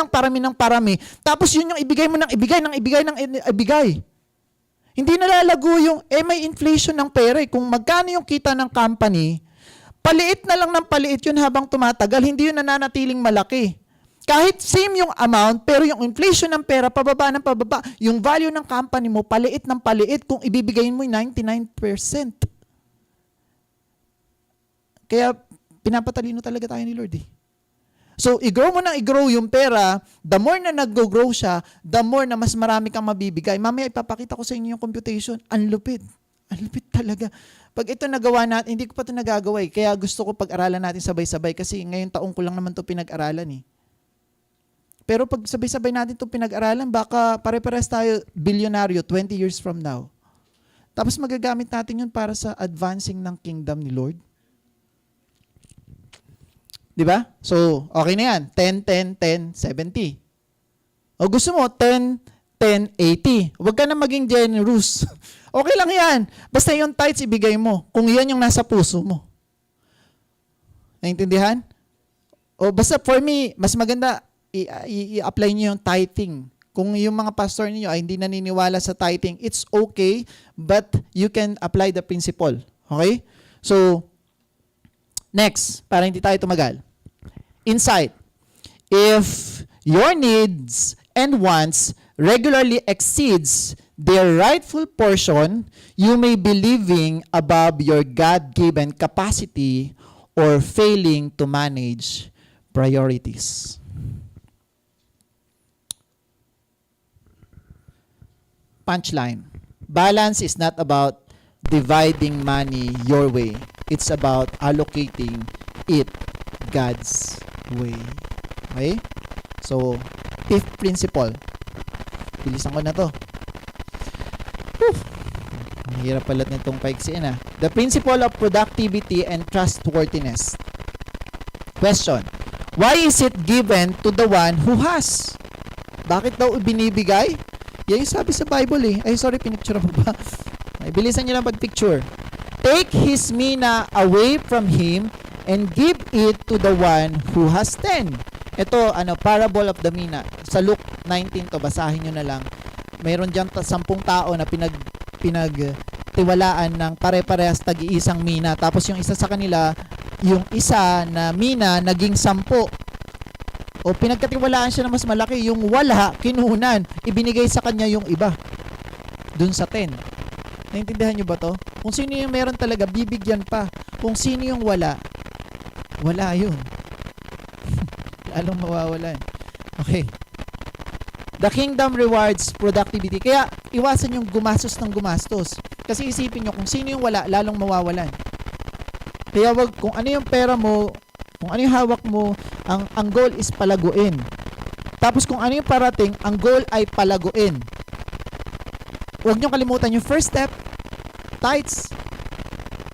tapos yun yung ibigay mo ng ibigay. Hindi nalalago yung may inflation ng pera. Kung magkano yung kita ng company, paliit na lang ng paliit yun habang tumatagal, hindi yun nananatiling malaki. Kahit same yung amount, pero yung inflation ng pera, pababa ng pababa, yung value ng company mo, paliit ng paliit kung ibibigayin mo yung 99%. Kaya pinapatalino talaga tayo ni Lord eh. So, i-grow mo nang i-grow yung pera, the more na nag-grow siya, the more na mas marami kang mabibigay. Mamaya ipapakita ko sa inyo yung computation. Ang lupit. Ang lupit talaga. Pag ito nagawa natin, hindi ko pa ito nagagawa eh. Kaya gusto ko pag-aralan natin sabay-sabay kasi ngayong taong ko lang naman ito pinag-aralan eh. Pero pag sabay-sabay natin ito pinag-aralan, baka pare-pares tayo bilyonaryo 20 years from now. Tapos magagamit natin yun para sa advancing ng kingdom ni Lord. Diba? So, okay na yan. 10, 10, 10, 70. O gusto mo, 10, 10, 80. Huwag ka na maging generous. Okay lang yan. Basta yung tithes ibigay mo. Kung yan yung nasa puso mo. Naintindihan? O basta for me, mas maganda i-apply niyo yung tithing. Kung yung mga pastor niyo ay hindi naniniwala sa tithing, it's okay, but you can apply the principle. Okay? So, next, para hindi tayo tumagal. Insight. If your needs and wants regularly exceeds their rightful portion, you may be living above your God-given capacity or failing to manage priorities. Punchline. Balance is not about dividing money your way. It's about allocating it God's way. Okay? So, fifth principle. Bilisan ko na to. Ang hirap pala nitong paiksiin ah. The principle of productivity and trustworthiness. Question. Why is it given to the one who has? Bakit daw binibigay? Yan yung sabi sa Bible eh. Ay, sorry, pinicture mo ba? Ay, bilisan nyo lang pag-picture. Take his mina away from him and give it to the one who has 10. Ito, parable of the mina. Sa Luke 19 to, basahin nyo na lang. Mayroon dyan 10 tao na pinagtiwalaan ng pare-parehas tag-iisang mina. Tapos yung isa sa kanila, yung isa na mina, naging 10. O pinagkatiwalaan siya na mas malaki, yung wala, kinunan, ibinigay sa kanya yung iba. Dun sa 10. Naintindihan nyo ba to? Kung sino yung meron talaga, bibigyan pa. Kung sino yung wala, wala yun. Lalong mawawalan. Okay. The kingdom rewards productivity. Kaya iwasan yung gumastos ng gumastos. Kasi isipin nyo, kung sino yung wala, lalong mawawalan. Kaya wag, kung ano yung pera mo, kung ano yung hawak mo, ang goal is palaguin. Tapos kung ano yung parating, ang goal ay palaguin. Huwag nyo kalimutan yung first step, tithes.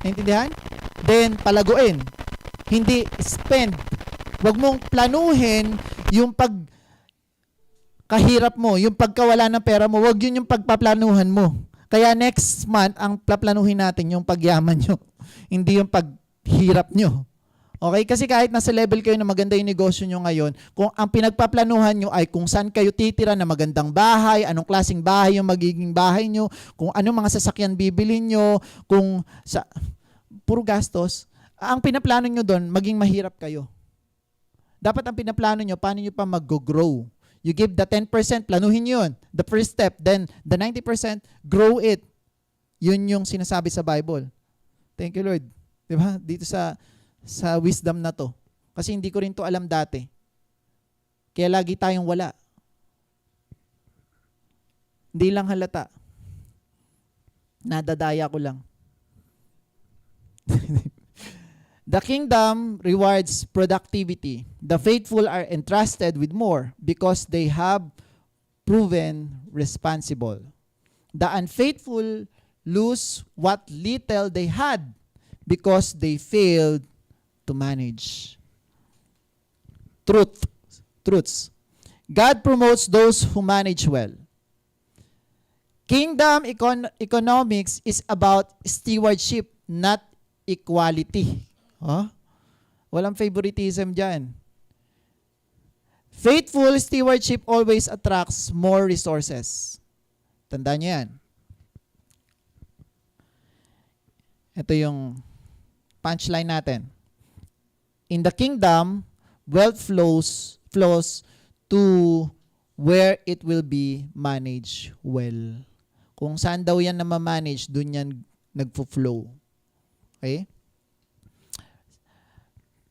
Naintindihan? Then, palaguin. Hindi spend. Huwag mong planuhin yung pagkahirap mo, yung pagkawala ng pera mo. Huwag yun yung pagpaplanuhan mo. Kaya next month, ang plaplanuhin natin yung pagyaman nyo. Hindi yung paghirap nyo. Okay? Kasi kahit nasa level kayo na maganda yung negosyo nyo ngayon, kung ang pinagpaplanuhan nyo ay kung saan kayo titira na magandang bahay, anong klaseng bahay yung magiging bahay nyo, kung anong mga sasakyan bibili nyo, kung puro gastos, ang pinaplano nyo doon, maging mahirap kayo. Dapat ang pinaplano nyo, paano nyo pa mag-grow. You give the 10%, planuhin yun. The first step. Then, the 90%, grow it. Yun yung sinasabi sa Bible. Thank you, Lord. Diba? Dito sa wisdom na to. Kasi hindi ko rin to alam dati. Kaya lagi tayong wala. Hindi lang halata. Nadadaya ko lang. The kingdom rewards productivity. The faithful are entrusted with more because they have proven responsible. The unfaithful lose what little they had because they failed to manage. Truths. God promotes those who manage well. Kingdom economics is about stewardship, not equality. Walang favoritism dyan. Faithful stewardship always attracts more resources. Tandaan nyo yan. Ito yung punchline natin. In the kingdom, wealth flows to where it will be managed well. Kung saan daw yan na ma-manage, dun yan nagfo-flow. Okay?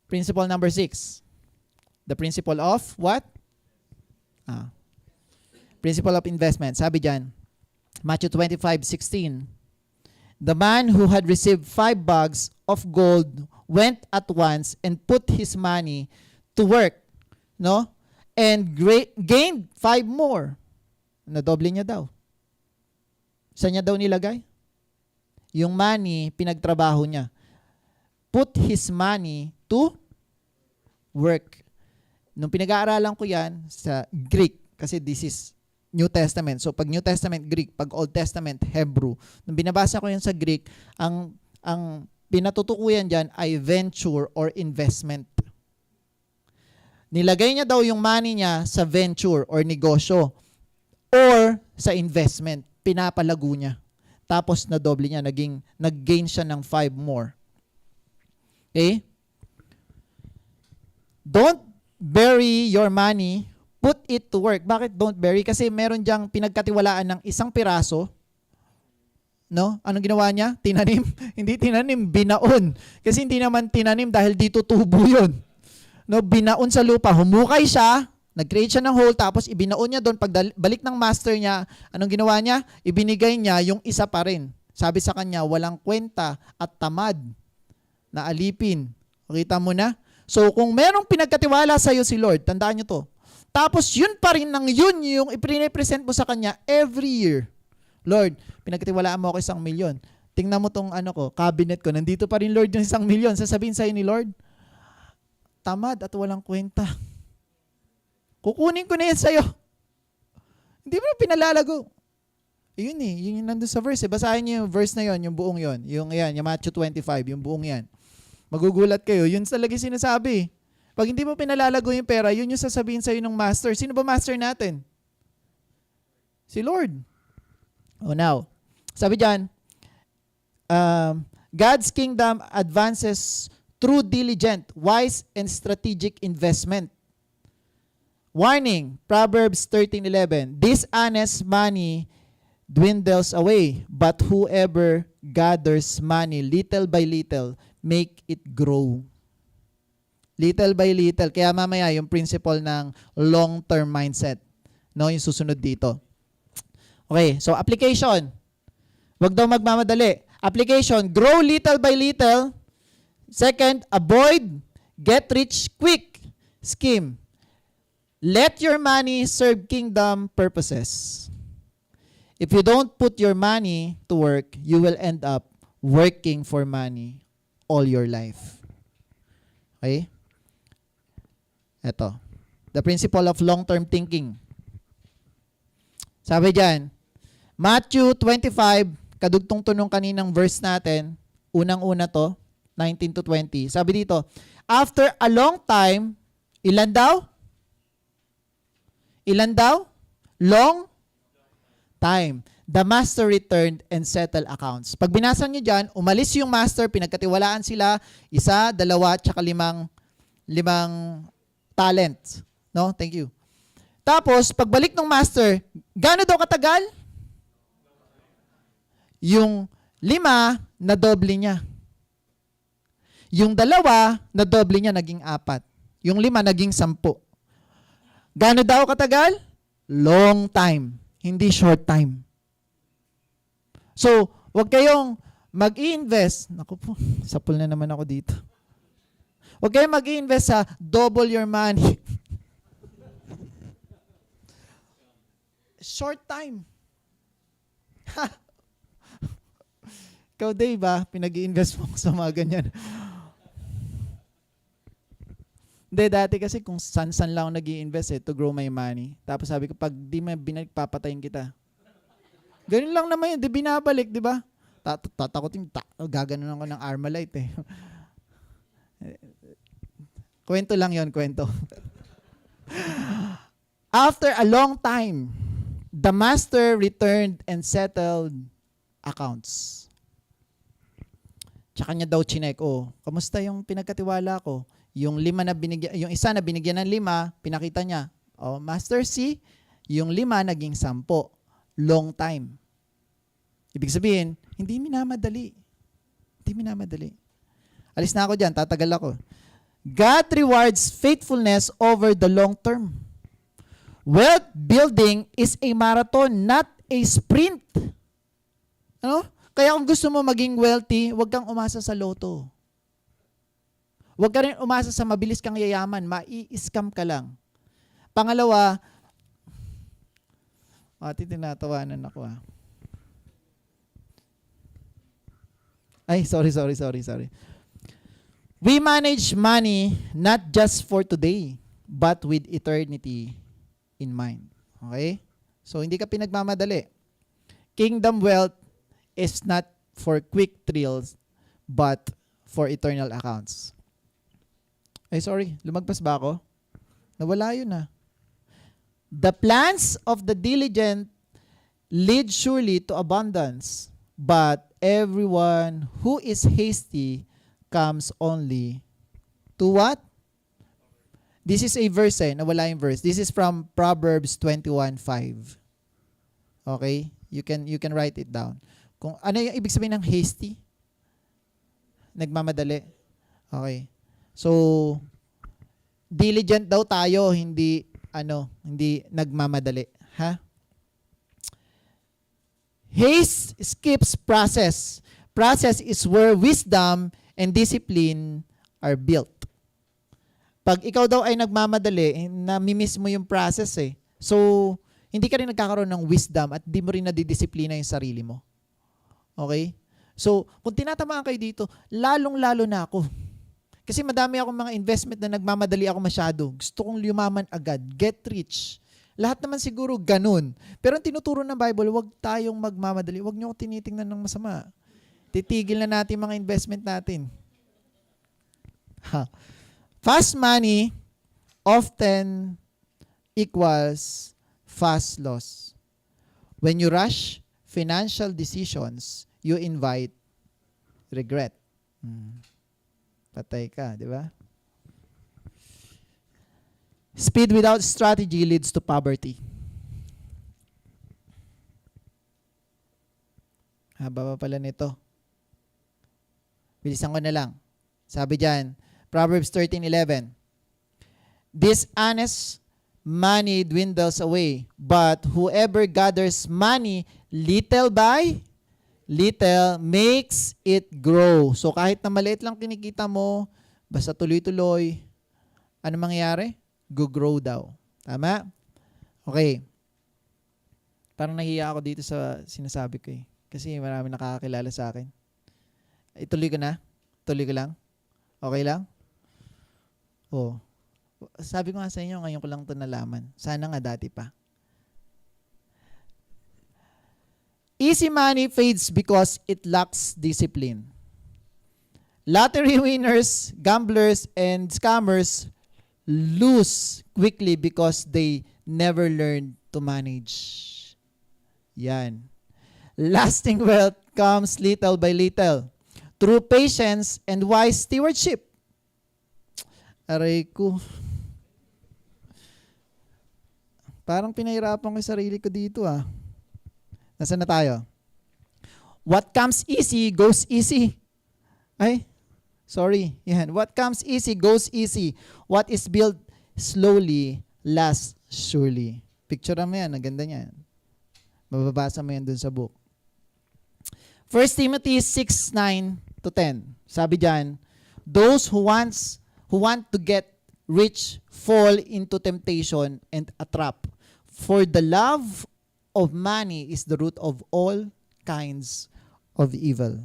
Principle number 6. The principle of what? Principle of investment. Sabi dyan, Matthew 25:16. The man who had received 5 bags of gold went at once and put his money to work, no? And gained 5 more. Nadoble niya daw. Saan niya daw nilagay? Yung money, pinagtrabaho niya. Put his money to work. Nung pinag-aaralan ko yan sa Greek, kasi this is New Testament. So pag New Testament, Greek. Pag Old Testament, Hebrew. Nung binabasa ko yan sa Greek, ang pinatutukuyan dyan ay venture or investment. Nilagay niya daw yung money niya sa venture or negosyo or sa investment. Pinapalago niya. Tapos nadoble niya. Nag-gain siya ng 5 more. Okay? Don't bury your money, put it to work. Bakit don't bury? Kasi meron diyang pinagkatiwalaan ng isang piraso. No? Anong ginawa niya? Tinanim? Hindi tinanim, binaon. Kasi hindi naman tinanim dahil dito tubo yun. No? Binaon sa lupa. Humukay siya, nag-create siya ng hole, tapos ibinaon niya doon. Pagbalik ng master niya, anong ginawa niya? Ibinigay niya yung isa pa rin. Sabi sa kanya, walang kwenta at tamad na alipin. Kita mo na? So, kung merong pinagkatiwala sa'yo si Lord, tandaan nyo to. Tapos, yun pa rin ng yun yung ipre-present mo sa Kanya every year. Lord, pinagkatiwalaan mo ako 1,000,000. Tingnan mo tong cabinet ko. Nandito pa rin, Lord, yung 1,000,000. Sasabihin sa'yo ni Lord, tamad at walang kwenta. Kukunin ko na yan sa'yo. Hindi mo na pinalalago. Yun yun yung nandun sa verse. Basahin niyo yung verse na yun, yung buong yun. Yung Matthew 25, yung buong yan. Magugulat kayo. Yun talaga sinasabi. Pag hindi mo pinalalago yung pera, yun yung sasabihin sa'yo ng master. Sino ba master natin? Si Lord. Now, sabi dyan, God's kingdom advances through diligent, wise, and strategic investment. Warning, Proverbs 13:11. Dishonest money dwindles away, but whoever gathers money little by little make it grow. Little by little. Kaya mamaya yung principle ng long-term mindset. No, yung susunod dito. Okay, so application. Wag daw magmamadali. Application, grow little by little. Second, avoid get rich quick scheme. Let your money serve kingdom purposes. If you don't put your money to work, you will end up working for money all your life. Okay? Ito. The principle of long-term thinking. Sabi dyan, Matthew 25, kadugtong to nung kaninang verse natin, unang-una to, 19 to 20. Sabi dito, after a long time, ilan daw? Ilan daw? Long time. The master returned and settled accounts. Pag binasa nyo dyan, umalis yung master, pinagkatiwalaan sila, 1, 2, tsaka 5 talents. No? Thank you. Tapos, pagbalik ng master, gaano daw katagal? Yung 5, nadoble niya. Yung 2, nadoble niya, naging 4. Yung 5, naging 10. Gaano daw katagal? Long time. Hindi short time. So, wag kayong mag-i-invest. Naku po, sapul na naman ako dito. Huwag kayo mag-invest sa double your money. Short time. Ikaw, Dave, pinag-i-invest mo sa mga ganyan. Hindi, dati kasi kung san-san lang ako nag-i-invest to grow my money. Tapos sabi ko, pag di mo binalik, papatayin kita. Ganun lang naman yun, di binabalik, di ba? Tatakotin, gaganon ako ng Armalite Kwento lang yon, kwento. After a long time, the master returned and settled accounts. Tsaka niya daw chinek, kamusta yung pinagkatiwala ko? Yung isa na binigyan ng 5, pinakita niya. Master C, yung 5 naging 10. Long time. Ibig sabihin, hindi minamadali. Hindi minamadali. Alis na ako dyan, tatagal ako. God rewards faithfulness over the long term. Wealth building is a marathon, not a sprint. Ano? Kaya kung gusto mo maging wealthy, huwag kang umasa sa loto. Huwag ka rin umasa sa mabilis kang yayaman. Mai-scam ka lang. Pangalawa, tinatawanan ako Ay, sorry. We manage money not just for today, but with eternity in mind. Okay? So, hindi ka pinagmamadali. Kingdom wealth is not for quick thrills, but for eternal accounts. Ay, sorry. Lumagpas ba ako? Nawala yun The plans of the diligent lead surely to abundance, but everyone who is hasty comes only to what? This is a verse nawala yung verse. This is from Proverbs 21:5. Okay? You can write it down. Kung ano yung ibig sabihin ng hasty? Nagmamadali. Okay. So, diligent daw tayo, hindi nagmamadali. Ha? Haste skips process. Process is where wisdom and discipline are built. Pag ikaw daw ay nagmamadali, namimiss mo yung process So, hindi ka rin nagkakaroon ng wisdom at di mo rin nadidisiplina yung sarili mo. Okay? So, kung tinatamaan kayo dito, lalong-lalo na ako. Kasi madami akong mga investment na nagmamadali ako masyado. Gusto kong yumaman agad. Get rich. Lahat naman siguro ganun. Pero ang tinuturo ng Bible, huwag tayong magmamadali. Huwag niyo tinitingnan ng masama. Titigil na natin mga investment natin. Fast money often equals fast loss. When you rush financial decisions, you invite regret. Patay ka, di ba? Speed without strategy leads to poverty. Haba pa pala nito. Bilisan ko na lang. Sabi diyan, Proverbs 13:11. Dishonest money dwindles away, but whoever gathers money little by little makes it grow. So kahit na maliit lang kinikita mo, basta tuloy-tuloy, ano mangyayari? Go-grow daw. Tama? Okay. Parang nahiya ako dito sa sinasabi ko Kasi marami nakakakilala sa akin. Ituloy ko na? Tuloy ko lang? Okay lang? Sabi ko nga sa inyo, ngayon ko lang ito nalaman. Sana nga dati pa. Easy money fades because it lacks discipline. Lottery winners, gamblers, and scammers lose quickly because they never learned to manage. Yan. Lasting wealth comes little by little through patience and wise stewardship. Aray ko. Parang pinahirapan ko yung sarili ko dito Nasaan na tayo? What comes easy goes easy. Ay, sorry. Yan. What comes easy goes easy. What is built slowly lasts surely. Picture mo yan. Ang ganda niyan. Mababasa mo yan dun sa book. 1 Timothy 6:9-10. Sabi diyan, those who once who want to get rich fall into temptation and a trap. For the love of money is the root of all kinds of evil.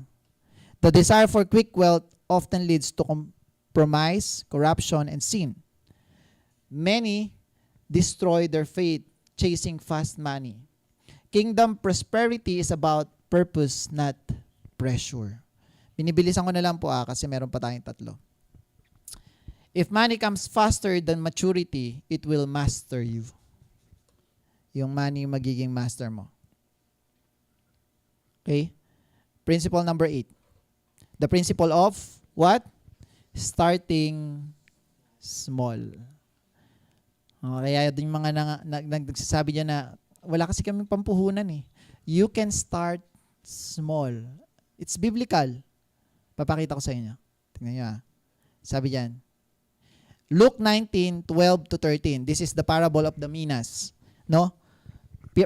The desire for quick wealth often leads to compromise, corruption, and sin. Many destroy their faith chasing fast money. Kingdom prosperity is about purpose, not pressure. Binibilisan ko na lang po kasi meron pa tayong tatlo. If money comes faster than maturity, it will master you. Yung money magiging master mo. Okay? Principle number 8. The principle of what? Starting small. Kaya yung mga nagsasabi dyan na wala kasi kaming pampuhunan eh. You can start small. It's biblical. Papakita ko sa inyo. Tingnan nyo Sabi dyan. Luke 19:12 to 13. This is the parable of the minas. No?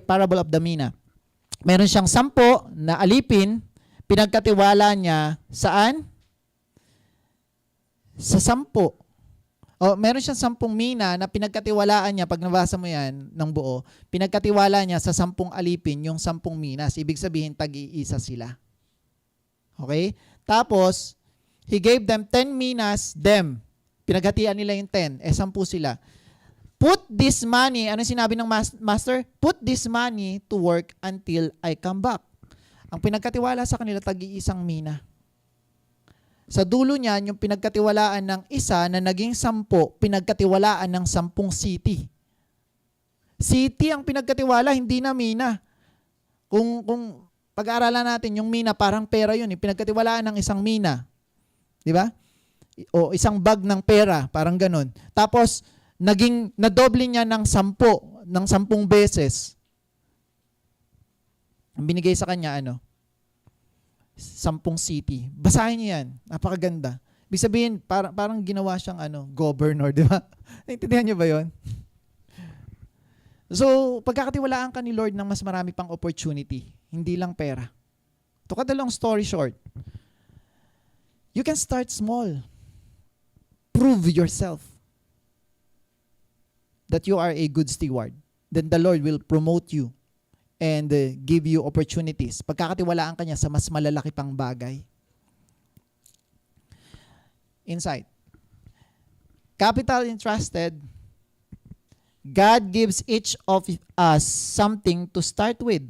Parable of the mina. Meron siyang 10 na alipin, pinagkatiwala niya saan? Sa 10. Meron siyang 10 mina na pinagkatiwalaan niya, pag nabasa mo yan ng buo, pinagkatiwala niya sa 10 alipin yung 10 minas. Ibig sabihin, tag-iisa sila. Okay? Tapos, he gave them 10 minas, Pinaghatian nila yung 10, 10 sila. Put this money, ano sinabi ng master? Put this money to work until I come back. Ang pinagkatiwala sa kanila, tag-iisang mina. Sa dulo niyan, yung pinagkatiwalaan ng isa na naging 10, pinagkatiwalaan ng 10 city. City ang pinagkatiwala, hindi na mina. Kung pag-aaralan natin, yung mina parang pera yun. Pinagkatiwalaan ng isang mina. Di ba? O isang bag ng pera, parang ganun. Tapos, nadoble niya ng 10 beses. Ang binigay sa kanya, 10 city. Basahin niyo yan. Napakaganda. Ibig sabihin, parang ginawa siyang governor, di ba? Naintindihan niyo ba yon? So, pagkakatiwalaan ka ni Lord ng mas marami pang opportunity, hindi lang pera. To cut the long story short, you can start small. Prove yourself that you are a good steward. Then the Lord will promote you and give you opportunities. Pagkakatiwalaan ka niya sa mas malalaki pang bagay. Insight. Capital entrusted, God gives each of us something to start with.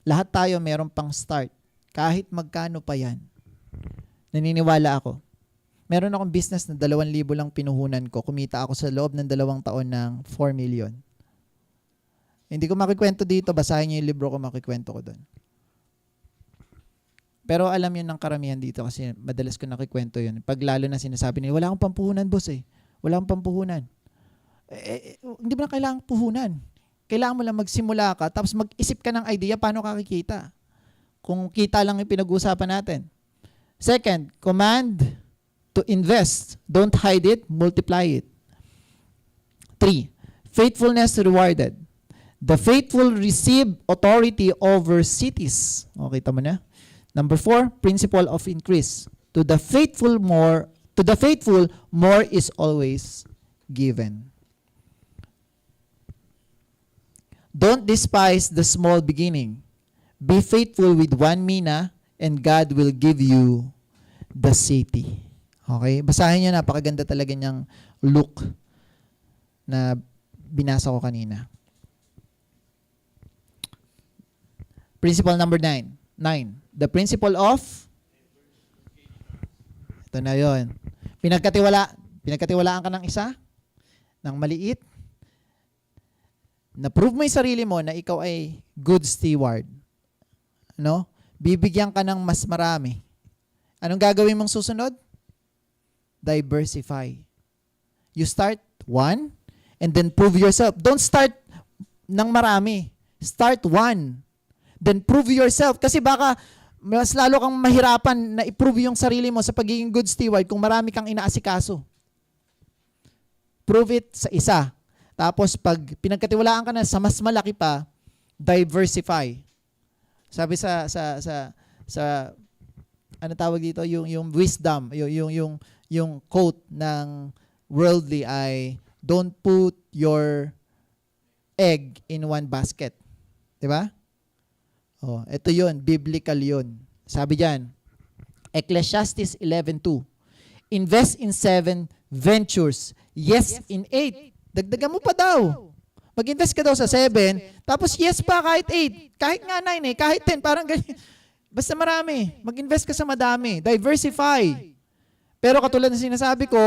Lahat tayo meron pang start. Kahit magkano pa yan. Naniniwala ako. Meron akong business na 2,000 lang pinuhunan ko. Kumita ako sa loob ng 2 taon ng 4 million. Hindi ko makikwento dito. Basahin niyo yung libro ko, makikwento ko doon. Pero alam yun ng karamihan dito kasi madalas ko nakikwento yun. Pag lalo na sinasabi nila, wala akong pampuhunan, boss Wala akong pampuhunan. Hindi mo na kailangang puhunan. Kailangan mo lang magsimula ka tapos mag-isip ka ng idea paano ka kikita. Kung kita lang yung pinag-uusapan natin. Second, command to invest. Don't hide it, multiply it. 3. Faithfulness rewarded. The faithful receive authority over cities. Okay, tama na. Number 4, principle of increase. To the faithful more is always given. Don't despise the small beginning. Be faithful with 1 mina and God will give you the city. Okay? Basahin niyo, napakaganda talaga niyang Luke na binasa ko kanina. Principle number 9. The principle of ito na yon. Pinagkatiwalaan ka ng isa, ng maliit, na-prove mo yung sarili mo na ikaw ay good steward. Bibigyan ka ng mas marami. Anong gagawin mong susunod? Diversify. You start 1 and then prove yourself. Don't start ng marami. Start 1. Then prove yourself. Kasi baka mas lalo kang mahirapan na i-prove yung sarili mo sa pagiging good steward kung marami kang inaasikaso. Prove it sa isa. Tapos pag pinagkatiwalaan ka na sa mas malaki pa, diversify. Sabi sa ano tawag dito, yung wisdom, yung quote ng worldly ay, don't put your egg in one basket. 'Di ba? Oh, ito 'yun, biblical 'yun. Sabi diyan, Ecclesiastes 11:2. Invest in 7 ventures, yes in 8. Dagdagan mo pa daw. Mag-invest ka daw sa 7, tapos yes pa kahit 8. Kahit nga 9 kahit 10, parang ganyan. Basta marami. Mag-invest ka sa madami. Diversify. Pero katulad ng sinasabi ko,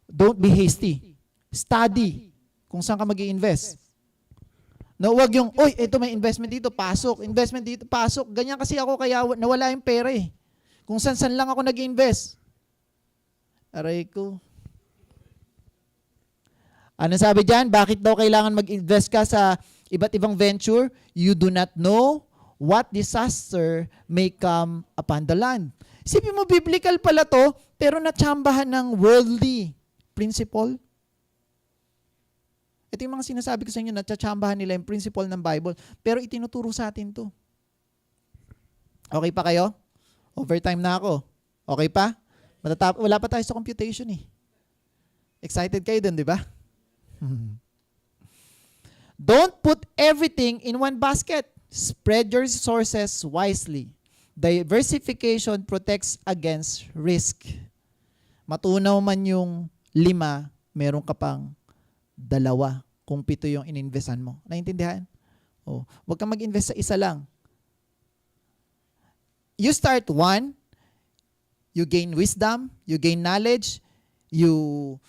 don't be hasty. Study kung saan ka mag-i-invest. No, wag yung, oy, ito may investment dito, pasok. Investment dito, pasok. Ganyan kasi ako kaya nawala yung pera eh. Kung saan lang ako nag-i-invest. Aray ko. Ano sabi diyan? Bakit daw kailangan mag-invest ka sa iba't ibang venture? You do not know what disaster may come upon the land. Isipin mo, biblical pala to, pero natsambahan ng worldly principle. Ito yung mga sinasabi ko sa inyo, natsatsambahan nila yung principle ng Bible, pero itinuturo sa atin to. Okay pa kayo? Overtime na ako. Okay pa? Wala pa tayo sa computation eh. Excited kayo dun, di ba? Don't put everything in one basket. Spread your resources wisely. Diversification protects against risk. Matunaw man yung 5, meron ka pang 2 kung 7 yung ininvestan mo. Naintindihan? Oh, wag kang mag-invest sa isa lang. You start 1, you gain wisdom, you gain knowledge, you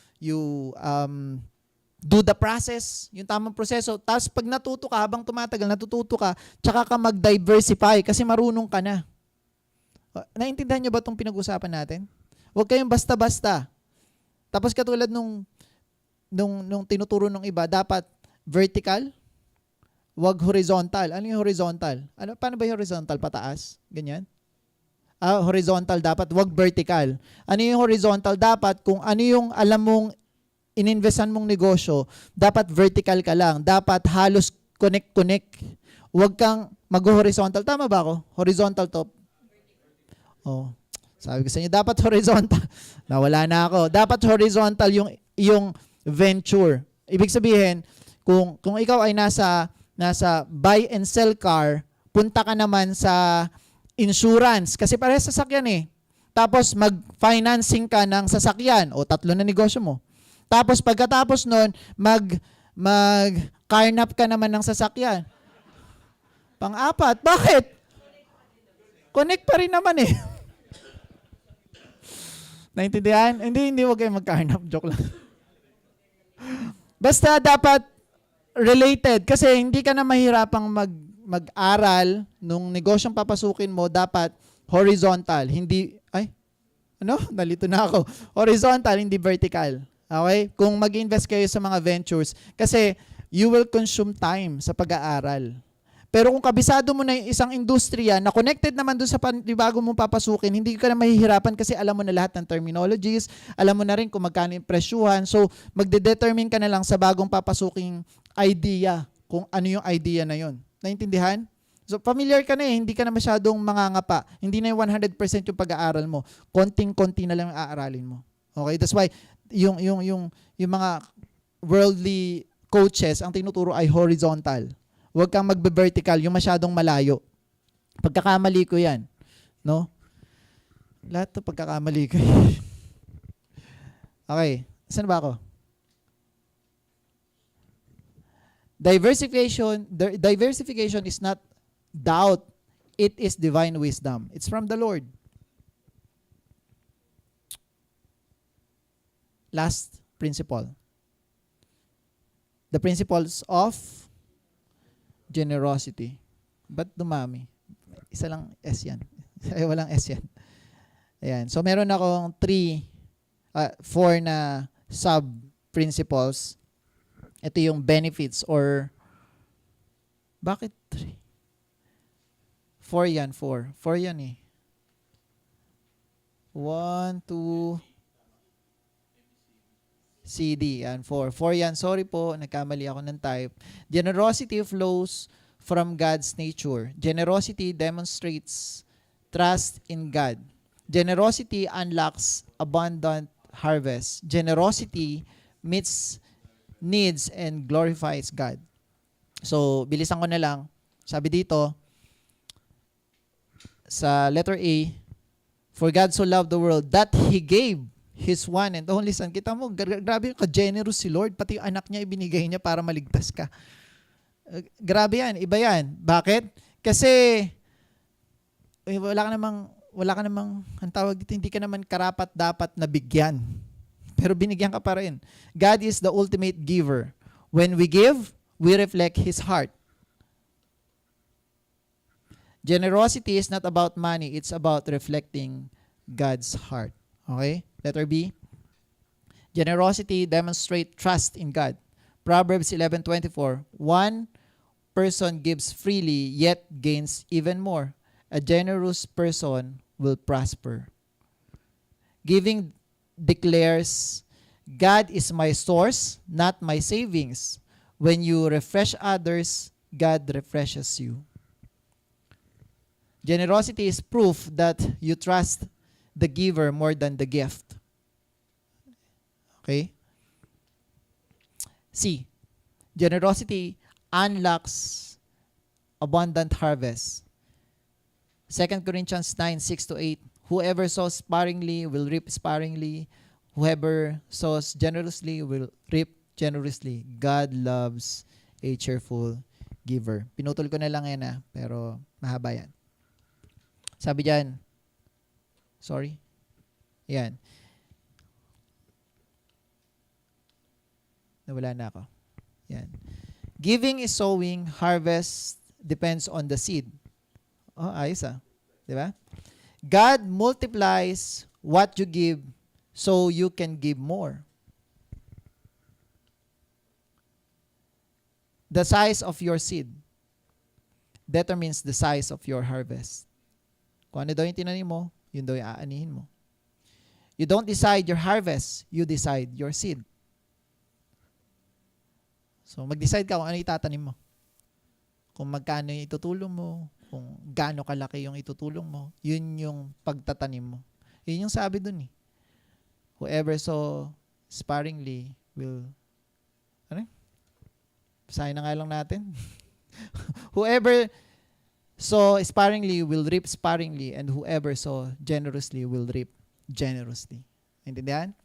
do the process, yung tamang proseso. Tapos pag natuto ka, habang tumatagal, natututo ka, tsaka ka mag-diversify kasi marunong ka na. Naintindihan nyo ba itong pinag-usapan natin? Huwag kayong basta-basta. Tapos katulad nung tinuturo ng iba, dapat vertical, huwag horizontal. Ano yung horizontal? Paano ba yung horizontal? Pataas? Ganyan? Horizontal dapat, huwag vertical. Ano yung horizontal? Dapat kung ano yung alam mong ininvestan mong negosyo, dapat vertical ka lang. Dapat halos connect. Huwag kang mag-horizontal. Tama ba ako? Horizontal top. Oh, sabi ko sa inyo, dapat horizontal. Nawala na ako. Dapat horizontal yung venture. Ibig sabihin, kung ikaw ay nasa buy and sell car, punta ka naman sa insurance. Kasi parehas sasakyan eh. Tapos mag-financing ka ng sasakyan. O 3 na negosyo mo. Tapos pagkatapos nun, mag-carnap ka naman ng sasakyan. Pang-4, bakit? Connect pa rin naman eh. Naintindihan? Hindi wag kayo mag-carnap. Joke lang. Basta dapat related. Kasi hindi ka na mahirapang mag-aral nung negosyong papasukin mo, dapat horizontal. Hindi, nalito na ako. Horizontal, hindi vertical. Okay? Kung mag-invest kayo sa mga ventures, kasi you will consume time sa pag-aaral. Pero kung kabisado mo na yung isang industriya na connected naman doon sa panibago mong papasukin, hindi ka na mahihirapan kasi alam mo na lahat ng terminologies, alam mo na rin kung magkano yung presyuhan. So, magde-determine ka na lang sa bagong papasuking idea, kung ano yung idea na yon. Naintindihan? So, familiar ka na eh, hindi ka na masyadong mangangapa. Hindi na yung 100% yung pag-aaral mo. Konting-konti na lang yung aaralin mo. Okay? That's why, yung mga worldly coaches, ang tinuturo ay horizontal. Huwag kang magbe-vertical, yung masyadong malayo. Pagkakamali ko yan. No? Lahat to pagkakamali ko. Okay. Saan ba ako? Diversification is not doubt. It is divine wisdom. It's from the Lord. Last principle. The principles of generosity. Ba't dumami? Isa lang S yan. Ay, walang S yan. Ayan. So, meron akong 4 na sub-principles. Ito yung benefits or bakit 3? 4 yan, 4. 4 yan eh. 1, 2, CD. Yan, 4. 4 yan. Sorry po, nagkamali ako ng type. Generosity flows from God's nature. Generosity demonstrates trust in God. Generosity unlocks abundant harvest. Generosity meets needs and glorifies God. So, bilisan ko na lang. Sabi dito, sa letter A, for God so loved the world that He gave His one and only Son. Kita mo, grabe yung ka-generous si Lord. Pati yung anak niya ibinigay niya para maligtas ka. Grabe yan, iba yan. Bakit? Kasi, wala ka namang, ang tawag dito, hindi ka naman karapat dapat na bigyan. Pero binigyan ka pa rin. God is the ultimate giver. When we give, we reflect His heart. Generosity is not about money, it's about reflecting God's heart. Okay? Letter B. Generosity demonstrates trust in God. Proverbs 11:24. One person gives freely yet gains even more. A generous person will prosper. Giving declares, God is my source, not my savings. When you refresh others, God refreshes you. Generosity is proof that you trust the giver more than the gift. Okay? C. Generosity unlocks abundant harvest. 2 Corinthians 9:6-8. Whoever sows sparingly will reap sparingly. Whoever sows generously will reap generously. God loves a cheerful giver. Pinutol ko na lang yan pero mahaba yan. Sabi diyan, sorry. Yan. Nawala na ako. Yan. Giving is sowing, harvest depends on the seed. Oh, ayos Di ba? God multiplies what you give so you can give more. The size of your seed determines the size of your harvest. Kung ano daw yung tinanim mo, yun daw yung aanihin mo. You don't decide your harvest, you decide your seed. So, mag-decide ka kung ano itatanim mo. Kung magkano yung itutulong mo, kung gaano kalaki yung itutulong mo, yun yung pagtatanim mo. Yun yung sabi dun Whoever sow sparingly will, Basahin na nga lang natin. Whoever sow sparingly will reap sparingly, and whoever sow generously will reap generously. Intindihan?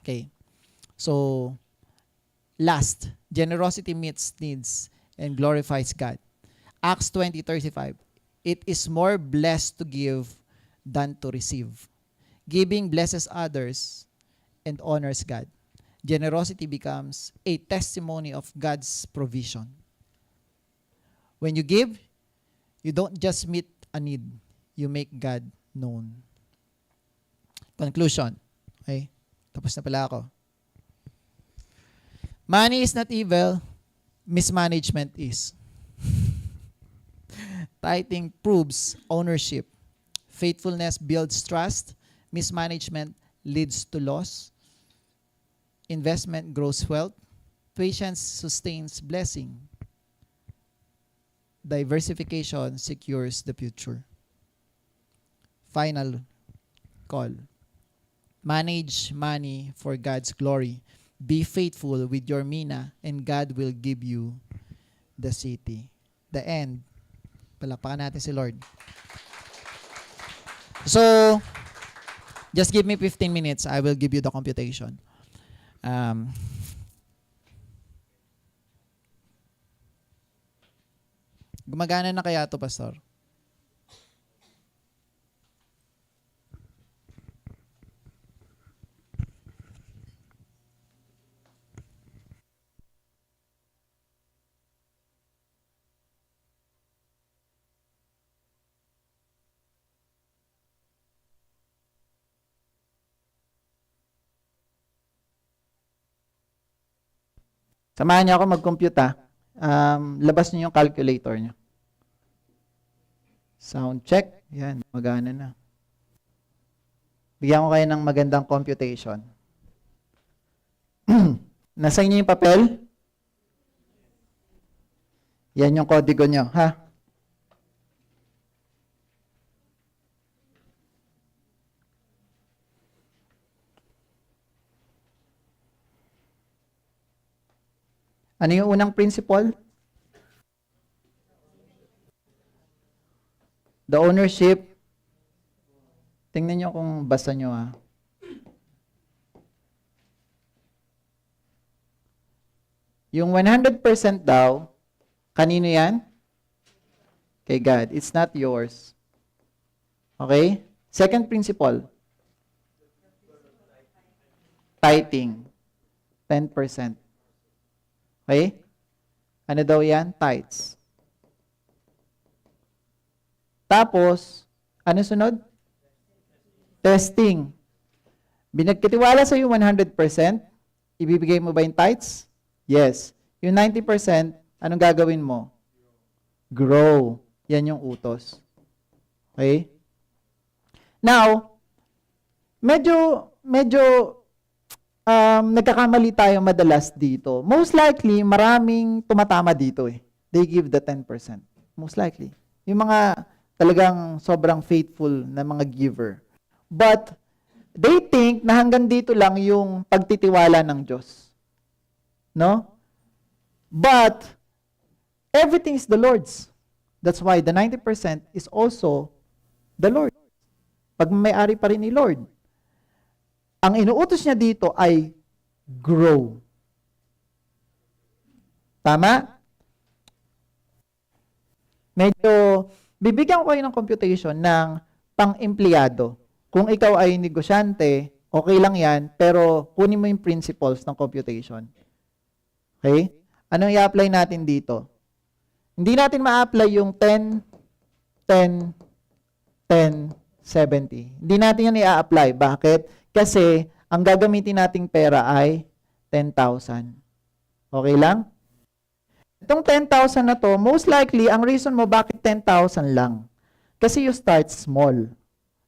Okay. So, last, generosity meets needs and glorifies God. Acts 20:35. It is more blessed to give than to receive. Giving blesses others and honors God. Generosity becomes a testimony of God's provision. When you give, you don't just meet a need, you make God known. Conclusion. Okay? Tapos na pala ako. Money is not evil, mismanagement is. Tithing proves ownership. Faithfulness builds trust. Mismanagement leads to loss. Investment grows wealth. Patience sustains blessing. Diversification secures the future. Final call. Manage money for God's glory. Be faithful with your mina, and God will give you the city. The end. Palakpakan natin si Lord. So, just give me 15 minutes. I will give you the computation. Gumagana na kaya ito, Pastor? Samahan niyo ako mag-compute labas niyo yung calculator niyo. Sound check. Yan, magana na. Bigyan ko kayo ng magandang computation. Nasa inyo yung papel? Yan yung kodigo niyo, ha? Ano yung unang principle? The ownership. Tingnan nyo kung basa nyo ha. Yung 100% daw, kanino yan? Kay God. It's not yours. Okay? Second principle. Tithing. 10%. Okay? Ano daw yan? Tithes. Tapos, ano sunod? Testing. Binagkatiwala sa iyo 100%, ibibigay mo ba yung tithes? Yes. Yung 90%, anong gagawin mo? Grow. Yan yung utos. Okay? Now, medyo nagkakamali tayo madalas dito. Most likely, maraming tumatama dito eh. They give the 10%. Most likely. Yung mga talagang sobrang faithful na mga giver. But, they think na hanggang dito lang yung pagtitiwala ng Diyos. No? But, everything is the Lord's. That's why the 90% is also the Lord. Pagmamayari pa rin ni Lord. Ang inuutos niya dito ay grow. Tama? Medyo, bibigyan ko kayo ng computation ng pang-empleyado. Kung ikaw ay negosyante, okay lang yan, pero kunin mo yung principles ng computation. Okay? Anong i-apply natin dito? Hindi natin ma-apply yung 10, 10, 10, 70. Hindi natin yan i-apply. Bakit? Kasi, ang gagamitin nating pera ay 10,000. Okay lang? Itong 10,000 na to, most likely, ang reason mo bakit 10,000 lang. Kasi you start small.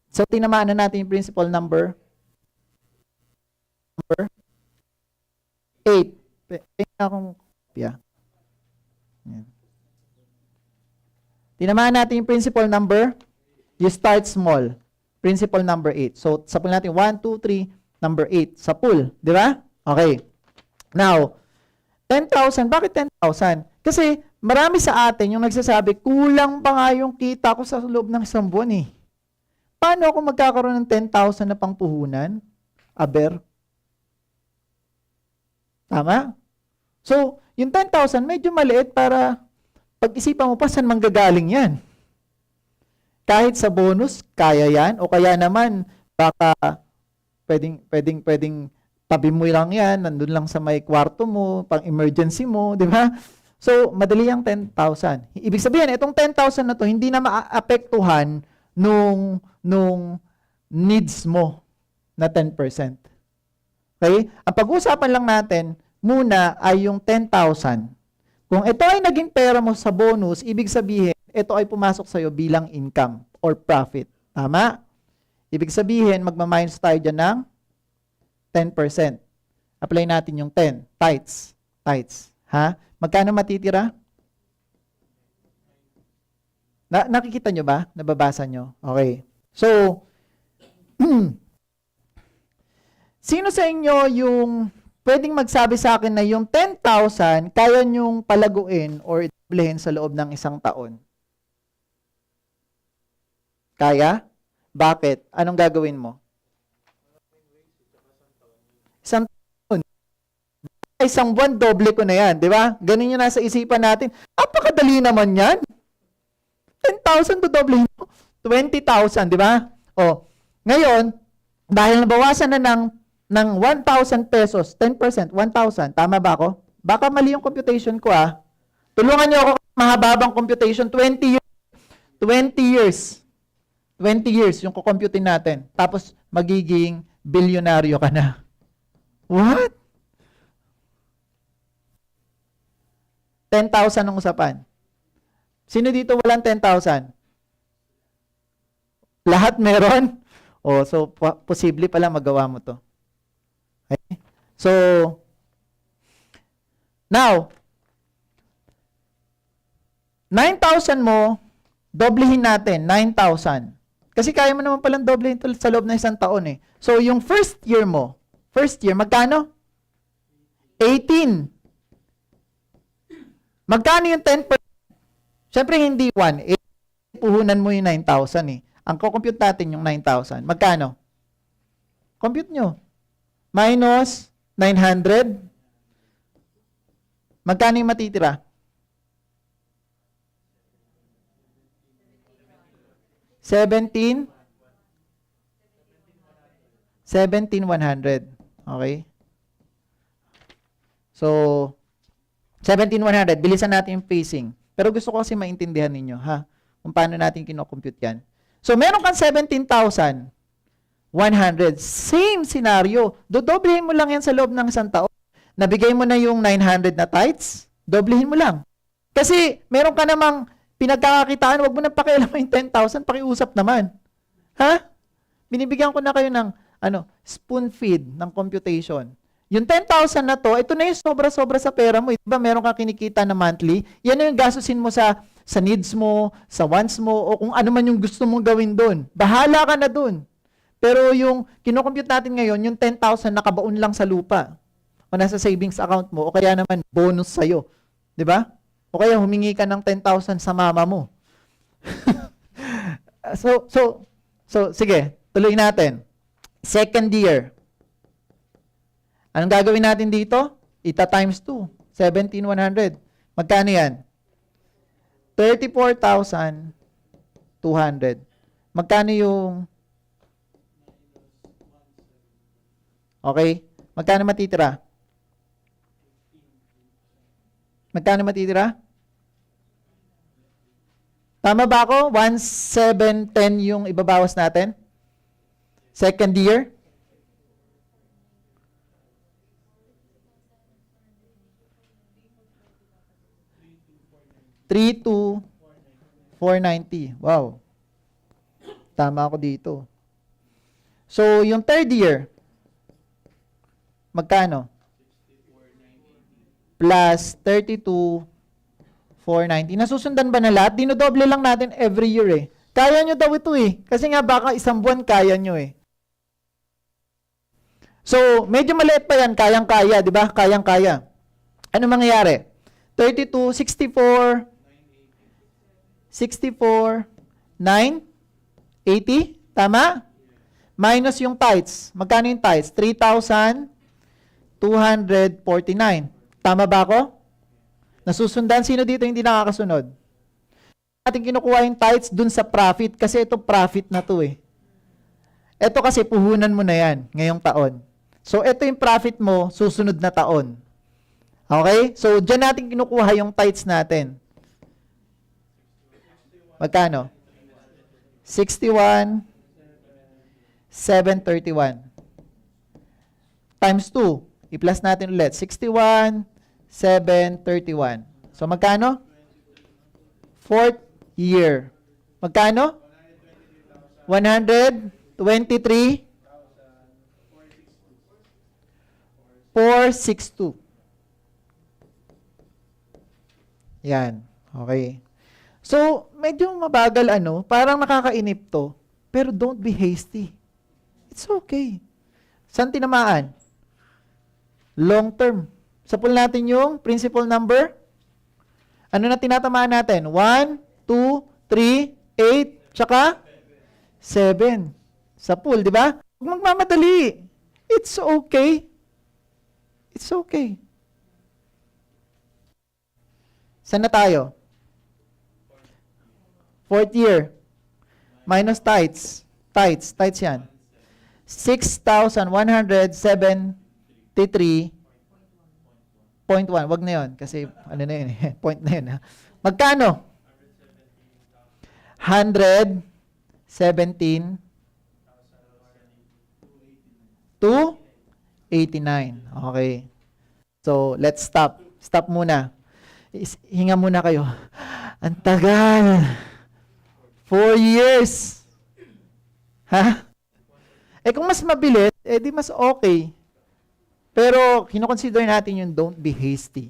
So, tinamaan na natin yung principal number. Number 8. Tingnan akong kopya. Yan. Tinamaan natin yung principal number. You start small. Principle number 8. So, sa pool natin, 1, 2, 3, number 8. Sa pool. Di ba? Okay. Now, 10,000. Bakit 10,000? Kasi, marami sa atin yung nagsasabi, kulang pa nga yung kita ko sa loob ng isang buwan eh. Paano ako magkakaroon ng 10,000 na pangpuhunan? Aber? Tama? So, yung 10,000, medyo maliit para pag-isipan mo pa saan manggagaling yan. Kahit sa bonus, kaya yan. O kaya naman, baka pwedeng tabi mo lang yan, nandun lang sa may kwarto mo, pang emergency mo, di ba? So, madali ang 10,000. Ibig sabihin, itong 10,000 na to, hindi na maapektuhan nung needs mo na 10%. Okay? Ang pag-uusapan lang natin, muna ay yung 10,000. Kung ito ay naging pera mo sa bonus, ibig sabihin, ito ay pumasok sa'yo bilang income or profit. Tama? Ibig sabihin, magmaminus tayo dyan ng 10%. Apply natin yung 10. Tithes. Tithes. Ha? Magkano matitira? Nakikita nyo ba? Nababasa nyo? Okay. So, sino sa inyo yung pwedeng magsabi sa akin na yung 10,000 kaya nyong palaguin or doblehin sa loob ng isang taon? Kaya? Bakit? Anong gagawin mo? Isang buwan, doble ko na yan. Di ba? Ganun yung nasa isipan natin. Apakadali naman yan. 10,000 to doble mo. 20,000, di ba? O, ngayon, dahil nabawasan na ng 1,000 pesos, 10%, 1,000. Tama ba ako? Baka mali yung computation ko ah. Tulungan niyo ako mahababang computation. 20 years. 20 years. 20 years yung kukomputin natin. Tapos, magiging bilyonaryo ka na. What? 10,000 ang usapan. Sino dito walang 10,000? Lahat meron? Oh, so, posible pala magawa mo to. Okay? So, now, 9,000 mo, doblehin natin, 9,000. Kasi kaya mo naman palang doblehin sa loob ng isang taon eh. So, yung first year mo, magkano? 18. Magkano yung 10%? Siyempre, hindi 1. Puhunan mo yung 9,000 eh. Ang kukompute natin yung 9,000. Magkano? Compute nyo. Minus 900. Magkano yung matitira? 17,100. Okay? So, 17,100. Bilisan natin yung pacing. Pero gusto ko kasi maintindihan ninyo, ha? Kung paano natin kinocompute yan. So, meron kang 17,100. Same scenario. Dodoblehin mo lang yan sa loob ng isang taon. Nabigay mo na yung 900 na tithes, doblehin mo lang. Kasi, meron ka namang pinagkakakitaan, wag mo nang pakialam yung 10,000, pakiusap naman. Ha? Binibigyan ko na kayo ng spoon feed ng computation. Yung 10,000 na to, ito na yung sobra-sobra sa pera mo. Diba meron kang kinikita na monthly? Yan na yung gastusin mo sa needs mo, sa wants mo, o kung ano man yung gusto mong gawin doon. Bahala ka na doon. Pero yung kinocompute natin ngayon, yung 10,000 nakabaon lang sa lupa. O nasa savings account mo, o kaya naman bonus sa'yo. Diba? O kaya humingi ka ng 10,000 sa mama mo. So, sige, tuloy natin. Second year. Anong gagawin natin dito? Ita times 2. 17,100. Magkano yan? 34,200. Magkano yung... Okay? Magkano matitira? Magkano matitira? Tama ba ako? 1,710 yung ibabawas natin? Second year? $3,2,490. Wow. Tama ako dito. So, yung third year, magkano? Plus 32,490. Nasusundan ba na lahat? Dinodoble lang natin every year eh. Kaya nyo daw ito eh. Kasi nga baka isang buwan kaya nyo eh. So, medyo maliit pa yan. Kayang-kaya, di ba? Kayang-kaya. Ano mangyayari? 32, 64, 9, 80. Tama? Minus yung tithes. Magkano yung tithes? 3,249. Tama ba ako? Nasusundan? Sino dito hindi nakakasunod? Ating kinukuha yung tithes dun sa profit kasi ito profit na to eh. Ito kasi puhunan mo na yan ngayong taon. So ito yung profit mo susunod na taon. Okay? So dyan natin kinukuha yung tithes natin. Magkano? 61,731. Times 2. I-plus natin ulit. 61,731. So magkano? Fourth year. Magkano? 123,462. Yan. Okay. So, medyo mabagal parang nakakainip to, pero don't be hasty. It's okay. Saan tinamaan? Long term. Sapul natin yung principal number. Ano na tinatamaan natin? 1, 2, 3, 8, tsaka 7. Sapul, di ba? Huwag magmamadali. It's okay. It's okay. Saan na tayo? Fourth year. Minus tithes. Tithes yan. 6,173.1. Wag na yun. Kasi ano na yun eh. Point na yun. Ha? Magkano? 117 to 89. Okay. So, let's stop. Stop muna. Hinga muna kayo. Ang tagal. 4 years. Ha? Kung mas mabilis, di mas okay. Pero, kinoconsider natin yung don't be hasty.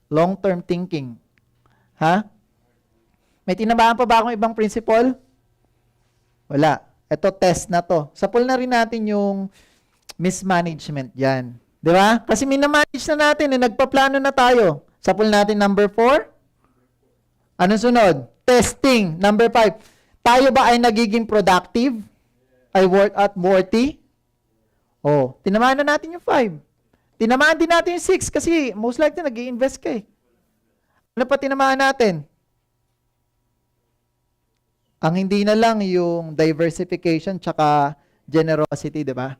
Long-term thinking. Ha? May tinamaan pa ba akong ibang principle? Wala. Ito, test na to. Sapul na rin natin yung mismanagement yan. Di ba? Kasi minamanage na natin, nagpaplano na tayo. Sapul natin number 4. Anong sunod? Testing. Number 5. Tayo ba ay nagiging productive? Ay worthy? Oh, tinamaan na natin yung 5. Tinamaan din natin yung 6 kasi most likely nag-i-invest ka eh. Ano pa tinamaan natin? Ang hindi na lang yung diversification tsaka generosity, di ba?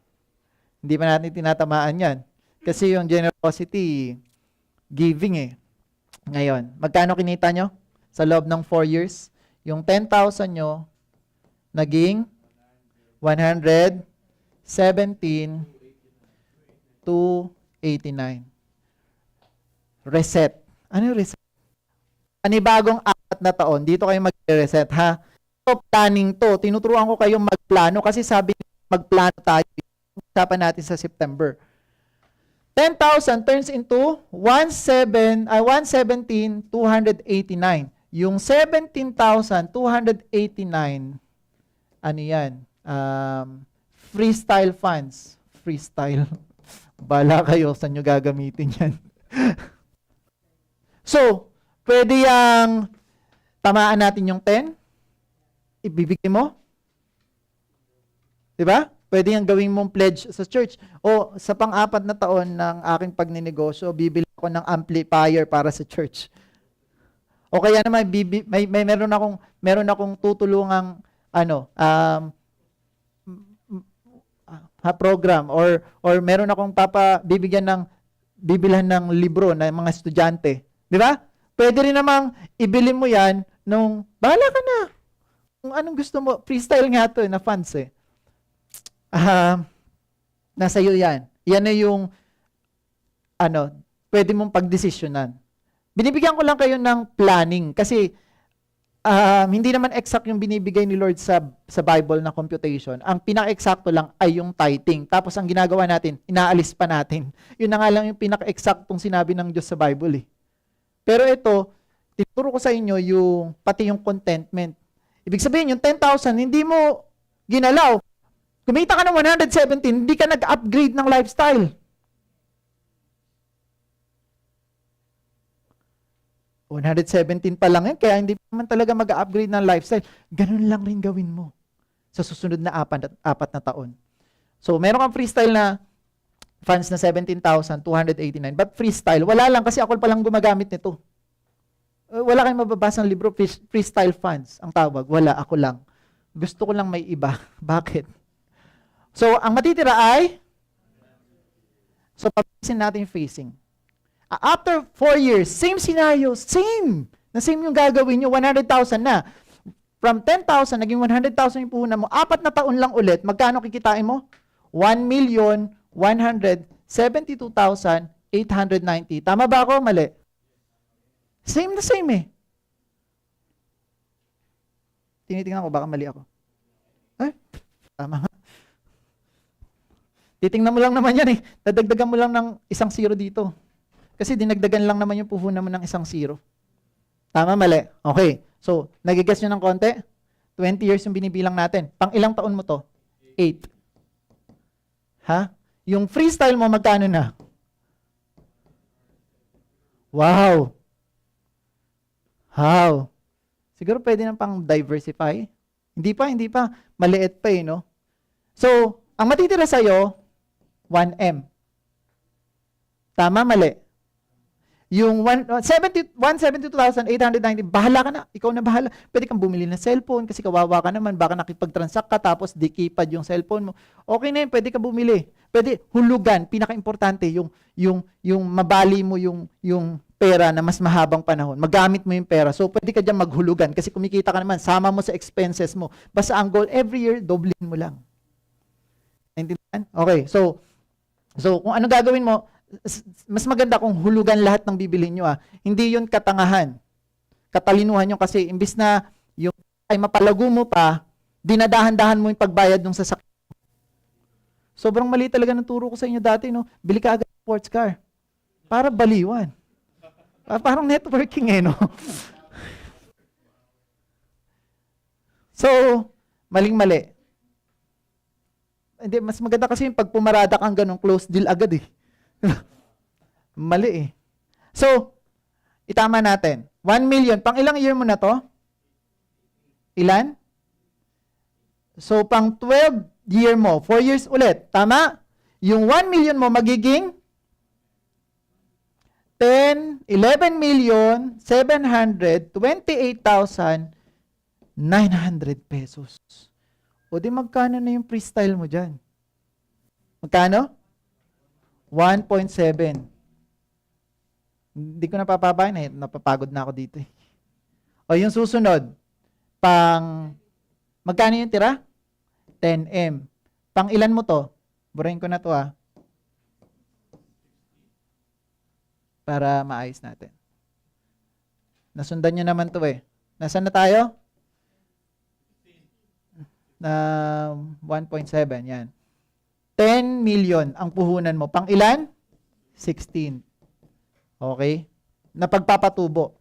Hindi pa natin tinatamaan yan. Kasi yung generosity, giving eh. Ngayon, magkano kinita nyo? Sa loob ng 4 years? Yung 10,000 nyo, naging 117,289. Reset. Ano yung reset? Panibagong 4 na taon, dito kayo mag-reset ha. So, planning to. Tinuturuan ko kayong magplano kasi sabi magplano tayo. Usapan natin sa September. 10,000 turns into 117,289. Yung 17,289, ano yan? Freestyle funds. Freestyle. Bala kayo, saan nyo gagamitin yan? So, pwede yung tamaan natin yung 10, ibibigay mo. Diba? Pwede yung gawin mong pledge sa church. O sa pang-4 na taon ng aking pagninegosyo, bibili ako ng amplifier para sa church. O kaya naman, meron akong tutulungang program or meron akong bibilhan ng libro ng mga estudyante. Di ba? Pwede rin namang ibili mo yan nung, bahala ka na. Kung anong gusto mo, freestyle nga to na funds eh. Nasa iyo yan. Yan na yung, pwede mong pagdesisyonan. Binibigyan ko lang kayo ng planning kasi hindi naman exact yung binibigay ni Lord sa Bible na computation. Ang pinaka-eksakto lang ay yung tithing. Tapos ang ginagawa natin, inaalis pa natin. Yun na nga lang yung pinaka-eksaktong sinabi ng Diyos sa Bible eh. Pero ito, tinuturo ko sa inyo yung pati yung contentment. Ibig sabihin, yung 10,000, hindi mo ginalaw. Kumita ka ng 117, hindi ka nag-upgrade ng lifestyle. $117 pa lang yan, kaya hindi naman talaga mag-upgrade ng lifestyle. Ganun lang rin gawin mo sa susunod na 4 na taon. So, meron kang freestyle na funds na 17,289. But freestyle, wala lang kasi ako pa lang gumagamit nito. Wala kayong mababasa ng libro, freestyle funds ang tawag. Wala, ako lang. Gusto ko lang may iba. Bakit? So, ang matitira ay, so pabilisin natin yung facing. After 4 years, same scenario, same. Na same yung gagawin nyo, 100,000 na. From 10,000, naging 100,000 yung puhunan mo. 4 na taon lang ulit, magkano kikitain mo? 1,172,890. Tama ba ako? Mali? Same na same eh. Tinitingnan ko, baka mali ako. Tama nga. Titingnan mo lang naman yan eh. Dadagdagan mo lang ng 1 0 dito. Kasi dinagdagan lang naman yung puhunan mo ng 1 0. Tama, mali? Okay. So, nagigets nyo ng konti? 20 years yung binibilang natin. Pang ilang taon mo to? 8. Ha? Yung freestyle mo, magkano na? Wow! How? Siguro pwede nang pang diversify. Hindi pa. Maliit pa eh, no? So, ang matitira sa'yo, 1M. Tama, mali? Yung 172,890, bahala ka na. Ikaw na bahala. Pwede kang bumili ng cellphone kasi kawawa ka naman. Baka nakipag-transact ka tapos di keypad yung cellphone mo. Okay na yun, pwede ka bumili. Pwede hulugan, pinaka-importante, yung mabali mo yung pera na mas mahabang panahon. Magamit mo yung pera. So, pwede ka dyan maghulugan kasi kumikita ka naman. Sama mo sa expenses mo. Basta ang goal, every year, doblin mo lang. Naintindihan? Okay, so kung ano gagawin mo, mas maganda kung hulugan lahat ng bibilhin nyo. Hindi yun katangahan. Katalinuhan nyo kasi imbis na yung ay mapalago mo pa, dinadahan-dahan mo yung pagbayad ng sasakyan. Sobrang mali talaga ng turo ko sa inyo dati, no? Bili ka agad ng sports car. Para baliwan. Parang networking eh, no? So, maling-mali. Hindi, mas maganda kasi yung pag pumarada kang ganun, close deal agad eh. Mali eh. So, Itama natin. 1 million. Pang ilang year mo na to? Ilan? So, pang 12 year mo, 4 years ulit. Tama? Yung 1 million mo magiging 11,728,900 pesos. O di magkano na yung freestyle mo dyan? Magkano? 1.7. Hindi ko napapabayan eh. Napapagod na ako dito eh. O yung susunod, magkano yung tira? 10M. Pang ilan mo to? Burahin ko na to ah. Para maayos natin. Nasundan nyo naman to eh. Nasaan na tayo? Na 1.7, yan. 10 million ang puhunan mo. Pang ilan? 16. Okay? Napagpapatubo.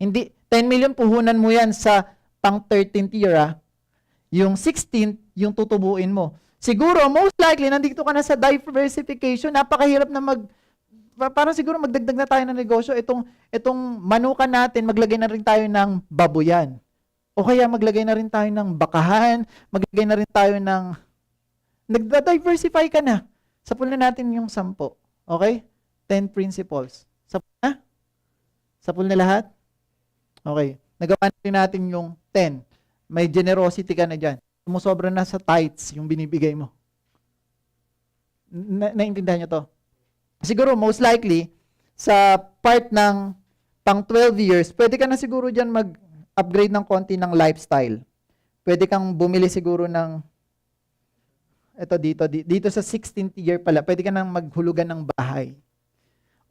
Hindi, 10 million puhunan mo yan sa pang 13th year ah. Yung 16th, yung tutubuin mo. Siguro, most likely, nandito ka na sa diversification. Napakahirap na parang siguro magdagdag na tayo ng negosyo. Itong manukan natin, maglagay na rin tayo ng baboyan. O kaya maglagay na rin tayo ng bakahan, maglagay na rin tayo ng... Nagda-diversify ka na. Sapul na natin yung 10. Okay? 10 principles. Sapul na? Sapul na lahat? Okay. Nagawa na rin natin yung 10. May generosity ka na dyan. Sumusobra na sa tithes yung binibigay mo. Naintindihan nyo to? Siguro, most likely, sa part ng pang 12 years, pwede ka na siguro dyan mag-upgrade ng konti ng lifestyle. Pwede kang bumili siguro ng, dito sa 16th year pala, pwede ka nang maghulugan ng bahay.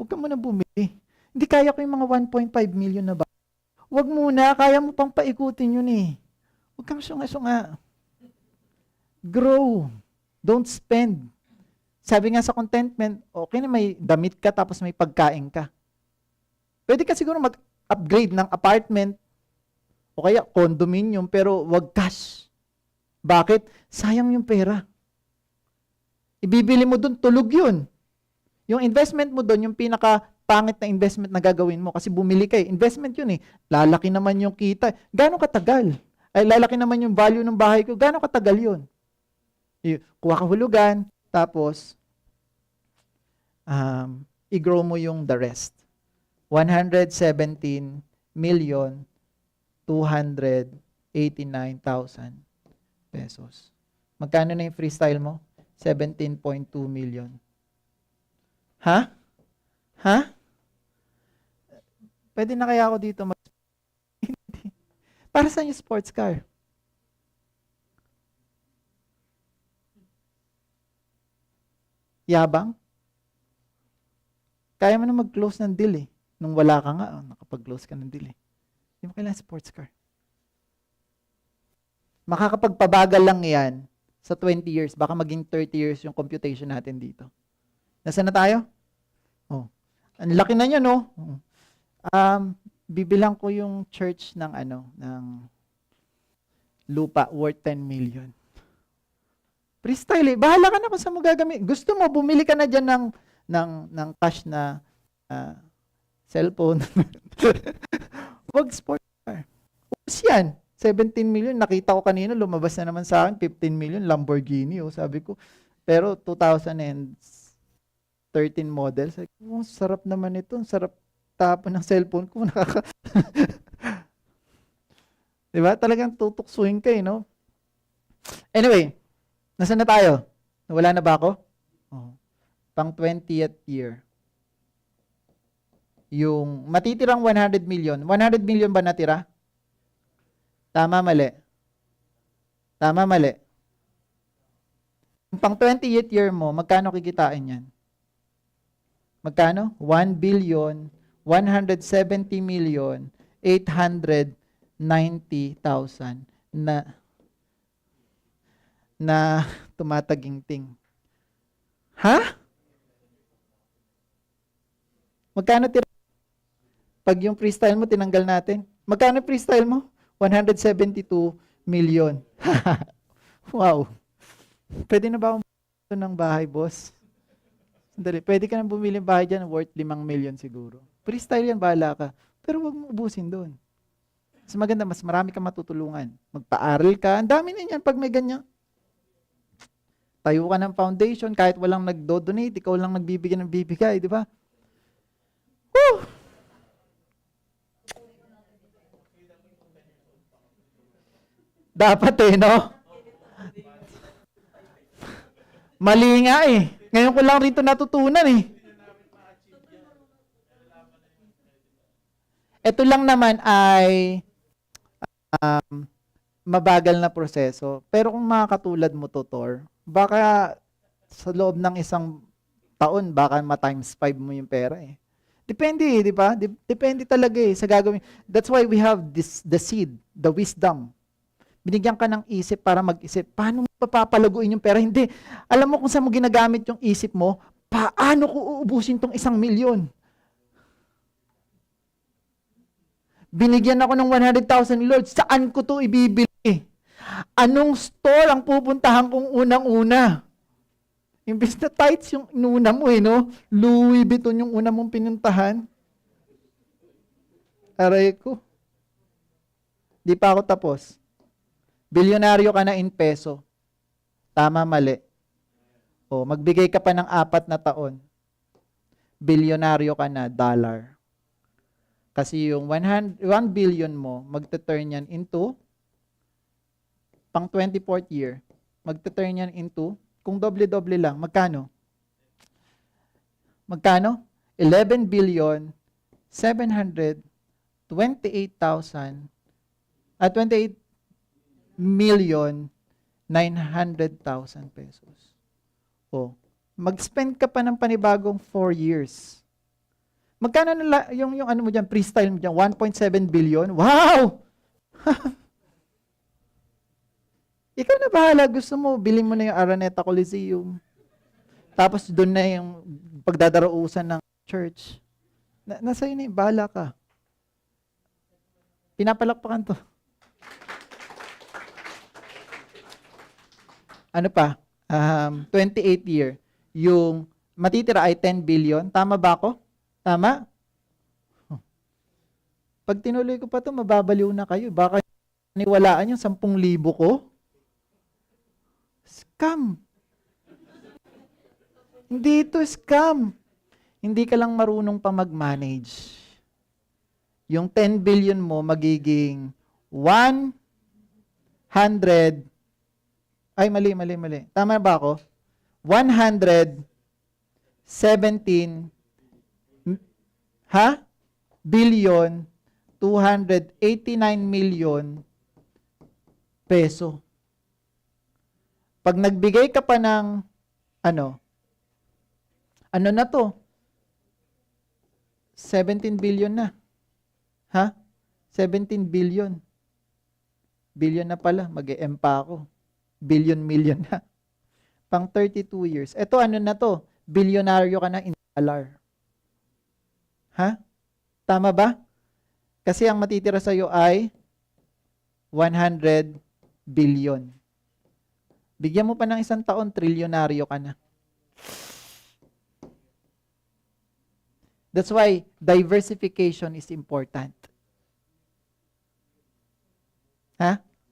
Huwag ka muna bumili. Hindi kaya ko yung mga 1.5 million na bahay. Huwag muna, kaya mo pang paikutin yun eh. Huwag kang sunga-sunga. Grow. Don't spend. Sabi nga sa contentment, okay na may damit ka tapos may pagkain ka. Pwede ka siguro mag-upgrade ng apartment o kaya condominium pero wag cash. Bakit? Sayang yung pera. Ibibili mo dun, tulog yun. Yung investment mo dun, yung pinaka-pangit na investment na gagawin mo kasi bumili ka eh. Investment yun eh. Lalaki naman yung kita. Gano'ng katagal? Ay, lalaki naman yung value ng bahay ko. Gano'ng katagal yun? Kuha ka hulugan, tapos i-grow mo yung the rest. 117,289,000 pesos. Magkano na yung freestyle mo? 17.2 million. Ha? Ha? Pwede na kaya ako dito Hindi. Para saan yung sports car? Yabang? Kaya mo na mag-close ng deal eh. Nung wala ka nga, nakapag-close ka ng deal eh. Hindi mo kailangan sports car. Makakapagpabagal lang yan sa 20 years. Baka maging 30 years yung computation natin dito. Nasaan na tayo? Oh. Ang laki na niya, no? Bibilang ko yung church ng ng lupa worth 10 million. Freestyle eh. Bahala ka na kung saan mo gagamit. Gusto mo, bumili ka na dyan ng cash na cellphone. Wag sports car. Ubus yan. 17 million. Nakita ko kanina, lumabas na naman sa akin, 15 million, Lamborghini. Oh, sabi ko. Pero 2013 model. Sabi ko, sarap naman ito. Sarap tapon ng cellphone ko. Diba? Talagang tutuksuhin ka eh, no? Anyway, nasaan na tayo? Wala na ba ako? Oh. Pang 20th year. Yung matitirang 100 million. 100 million ba natira? Tama, mali. Tama, mali. Pang 20th year mo, magkano kikitain yan? Magkano? 1,170,890,000 na tumataginting. Ha? Magkano tira? Pag yung freestyle mo, tinanggal natin. Magkano freestyle mo? 172 million. Wow. Pwede na ba akong bumili ng bahay, boss? Sandali. Pwede ka nang bumili ng bahay dyan worth 5 million siguro. Freestyle yan, bahala ka. Pero wag mo ubusin doon. Mas maganda, mas marami kang matutulungan. Magpa-aral ka. Ang dami na yan pag may ganyan. Tayo ka ng foundation, kahit walang nagdo-donate, ikaw lang nagbibigay ng bibigay, di ba? Woo! Dapat no? Mali nga eh. Ngayon ko lang rito natutunan eh. Ito lang naman ay mabagal na proseso. Pero kung makakatulad mo, Tutor, baka sa loob ng isang taon, baka ma-times 5 mo yung pera eh. Depende eh, di ba? Depende talaga eh sa gagawin. That's why we have the seed, the wisdom. Binigyan ka ng isip para mag-isip. Paano mo papapalaguin yung pera? Hindi. Alam mo kung saan mo ginagamit yung isip mo, paano ko uubusin tong 1,000,000? Binigyan ako ng 100,000 ni Lord. Saan ko to ibibili? Anong store ang pupuntahan kong unang-una? Imbes na tights yung inuna mo no? Louis Vuitton yung una mong pinuntahan. Aray ko. Di pa ako tapos. Bilyonaryo ka na in peso. Tama, mali. O, magbigay ka pa ng 4 na taon. Bilyonaryo ka na dollar. Kasi yung 1 billion mo, magte-turn yan into, pang 24th year, magte-turn yan into, kung doble-doble lang, magkano? Magkano? 11 billion, 728,000, 28,900,000 pesos. O, mag-spend ka pa ng panibagong 4 years. Magkano na yung ano mo dyan, freestyle mo dyan, 1.7 billion? Wow! Ikaw na bahala, gusto mo, bilhin mo na yung Araneta Coliseum. Tapos doon na yung pagdadarausan ng church. Nasa yun bahala ka. Pinapalakpakan to. Ano pa? 28th year. Yung matitira ay 10 billion. Tama ba ako? Tama? Pag tinuloy ko pa to, mababaliw na kayo. Baka niwalaan yung 10,000 ko. Scam. Hindi ito scam. Hindi ka lang marunong pa mag-manage. Yung 10 billion mo magiging 100. Ay, mali. Tama ba ako? 117 billion 289 million peso. Pag nagbigay ka pa ng ano na to? 17 billion na. 17 billion. Billion na pala, mag-e-M pa ako. Billion, million na. Pang 32 years. Ito ano na to? Bilyonaryo ka na in dollar. Tama ba? Kasi ang matitira sa'yo ay 100 billion. Bigyan mo pa ng 1 taon, trilyonaryo ka na. That's why diversification is important.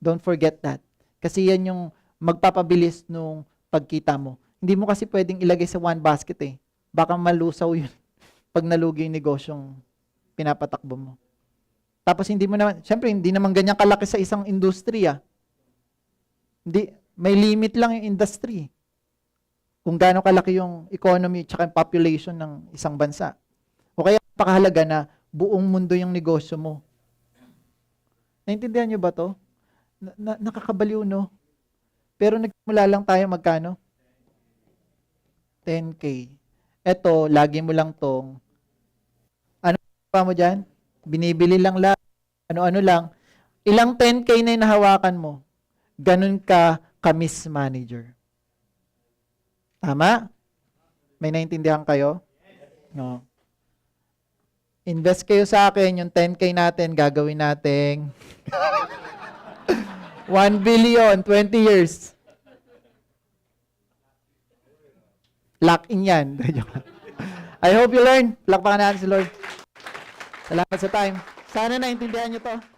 Don't forget that. Kasi yan yung magpapabilis nung pagkita mo. Hindi mo kasi pwedeng ilagay sa one basket eh. Baka malusaw yun pag nalugi yung negosyong pinapatakbo mo. Tapos hindi mo naman, syempre hindi naman ganyan kalaki sa isang industriya. Hindi, may limit lang yung industry. Kung gaano kalaki yung economy at yung population ng isang bansa. O kaya pakahalaga na buong mundo yung negosyo mo. Naintindihan nyo ba to? Nakakabaliw, no? Pero nagsimula lang tayo magkano? 10K. Eto, lagi mo lang tong, ano pa mo dyan? Binibili lang ano-ano lang. Ilang 10K na yung nahawakan mo? Ganun ka ka-mismanager. Tama? May naintindihan kayo? No. Invest kayo sa akin, yung 10K natin, gagawin nating 1 billion, 20 years. Lock in yan. I hope you learn. Plakpakan natin si Lord. Salamat sa time. Sana naintindihan nyo to.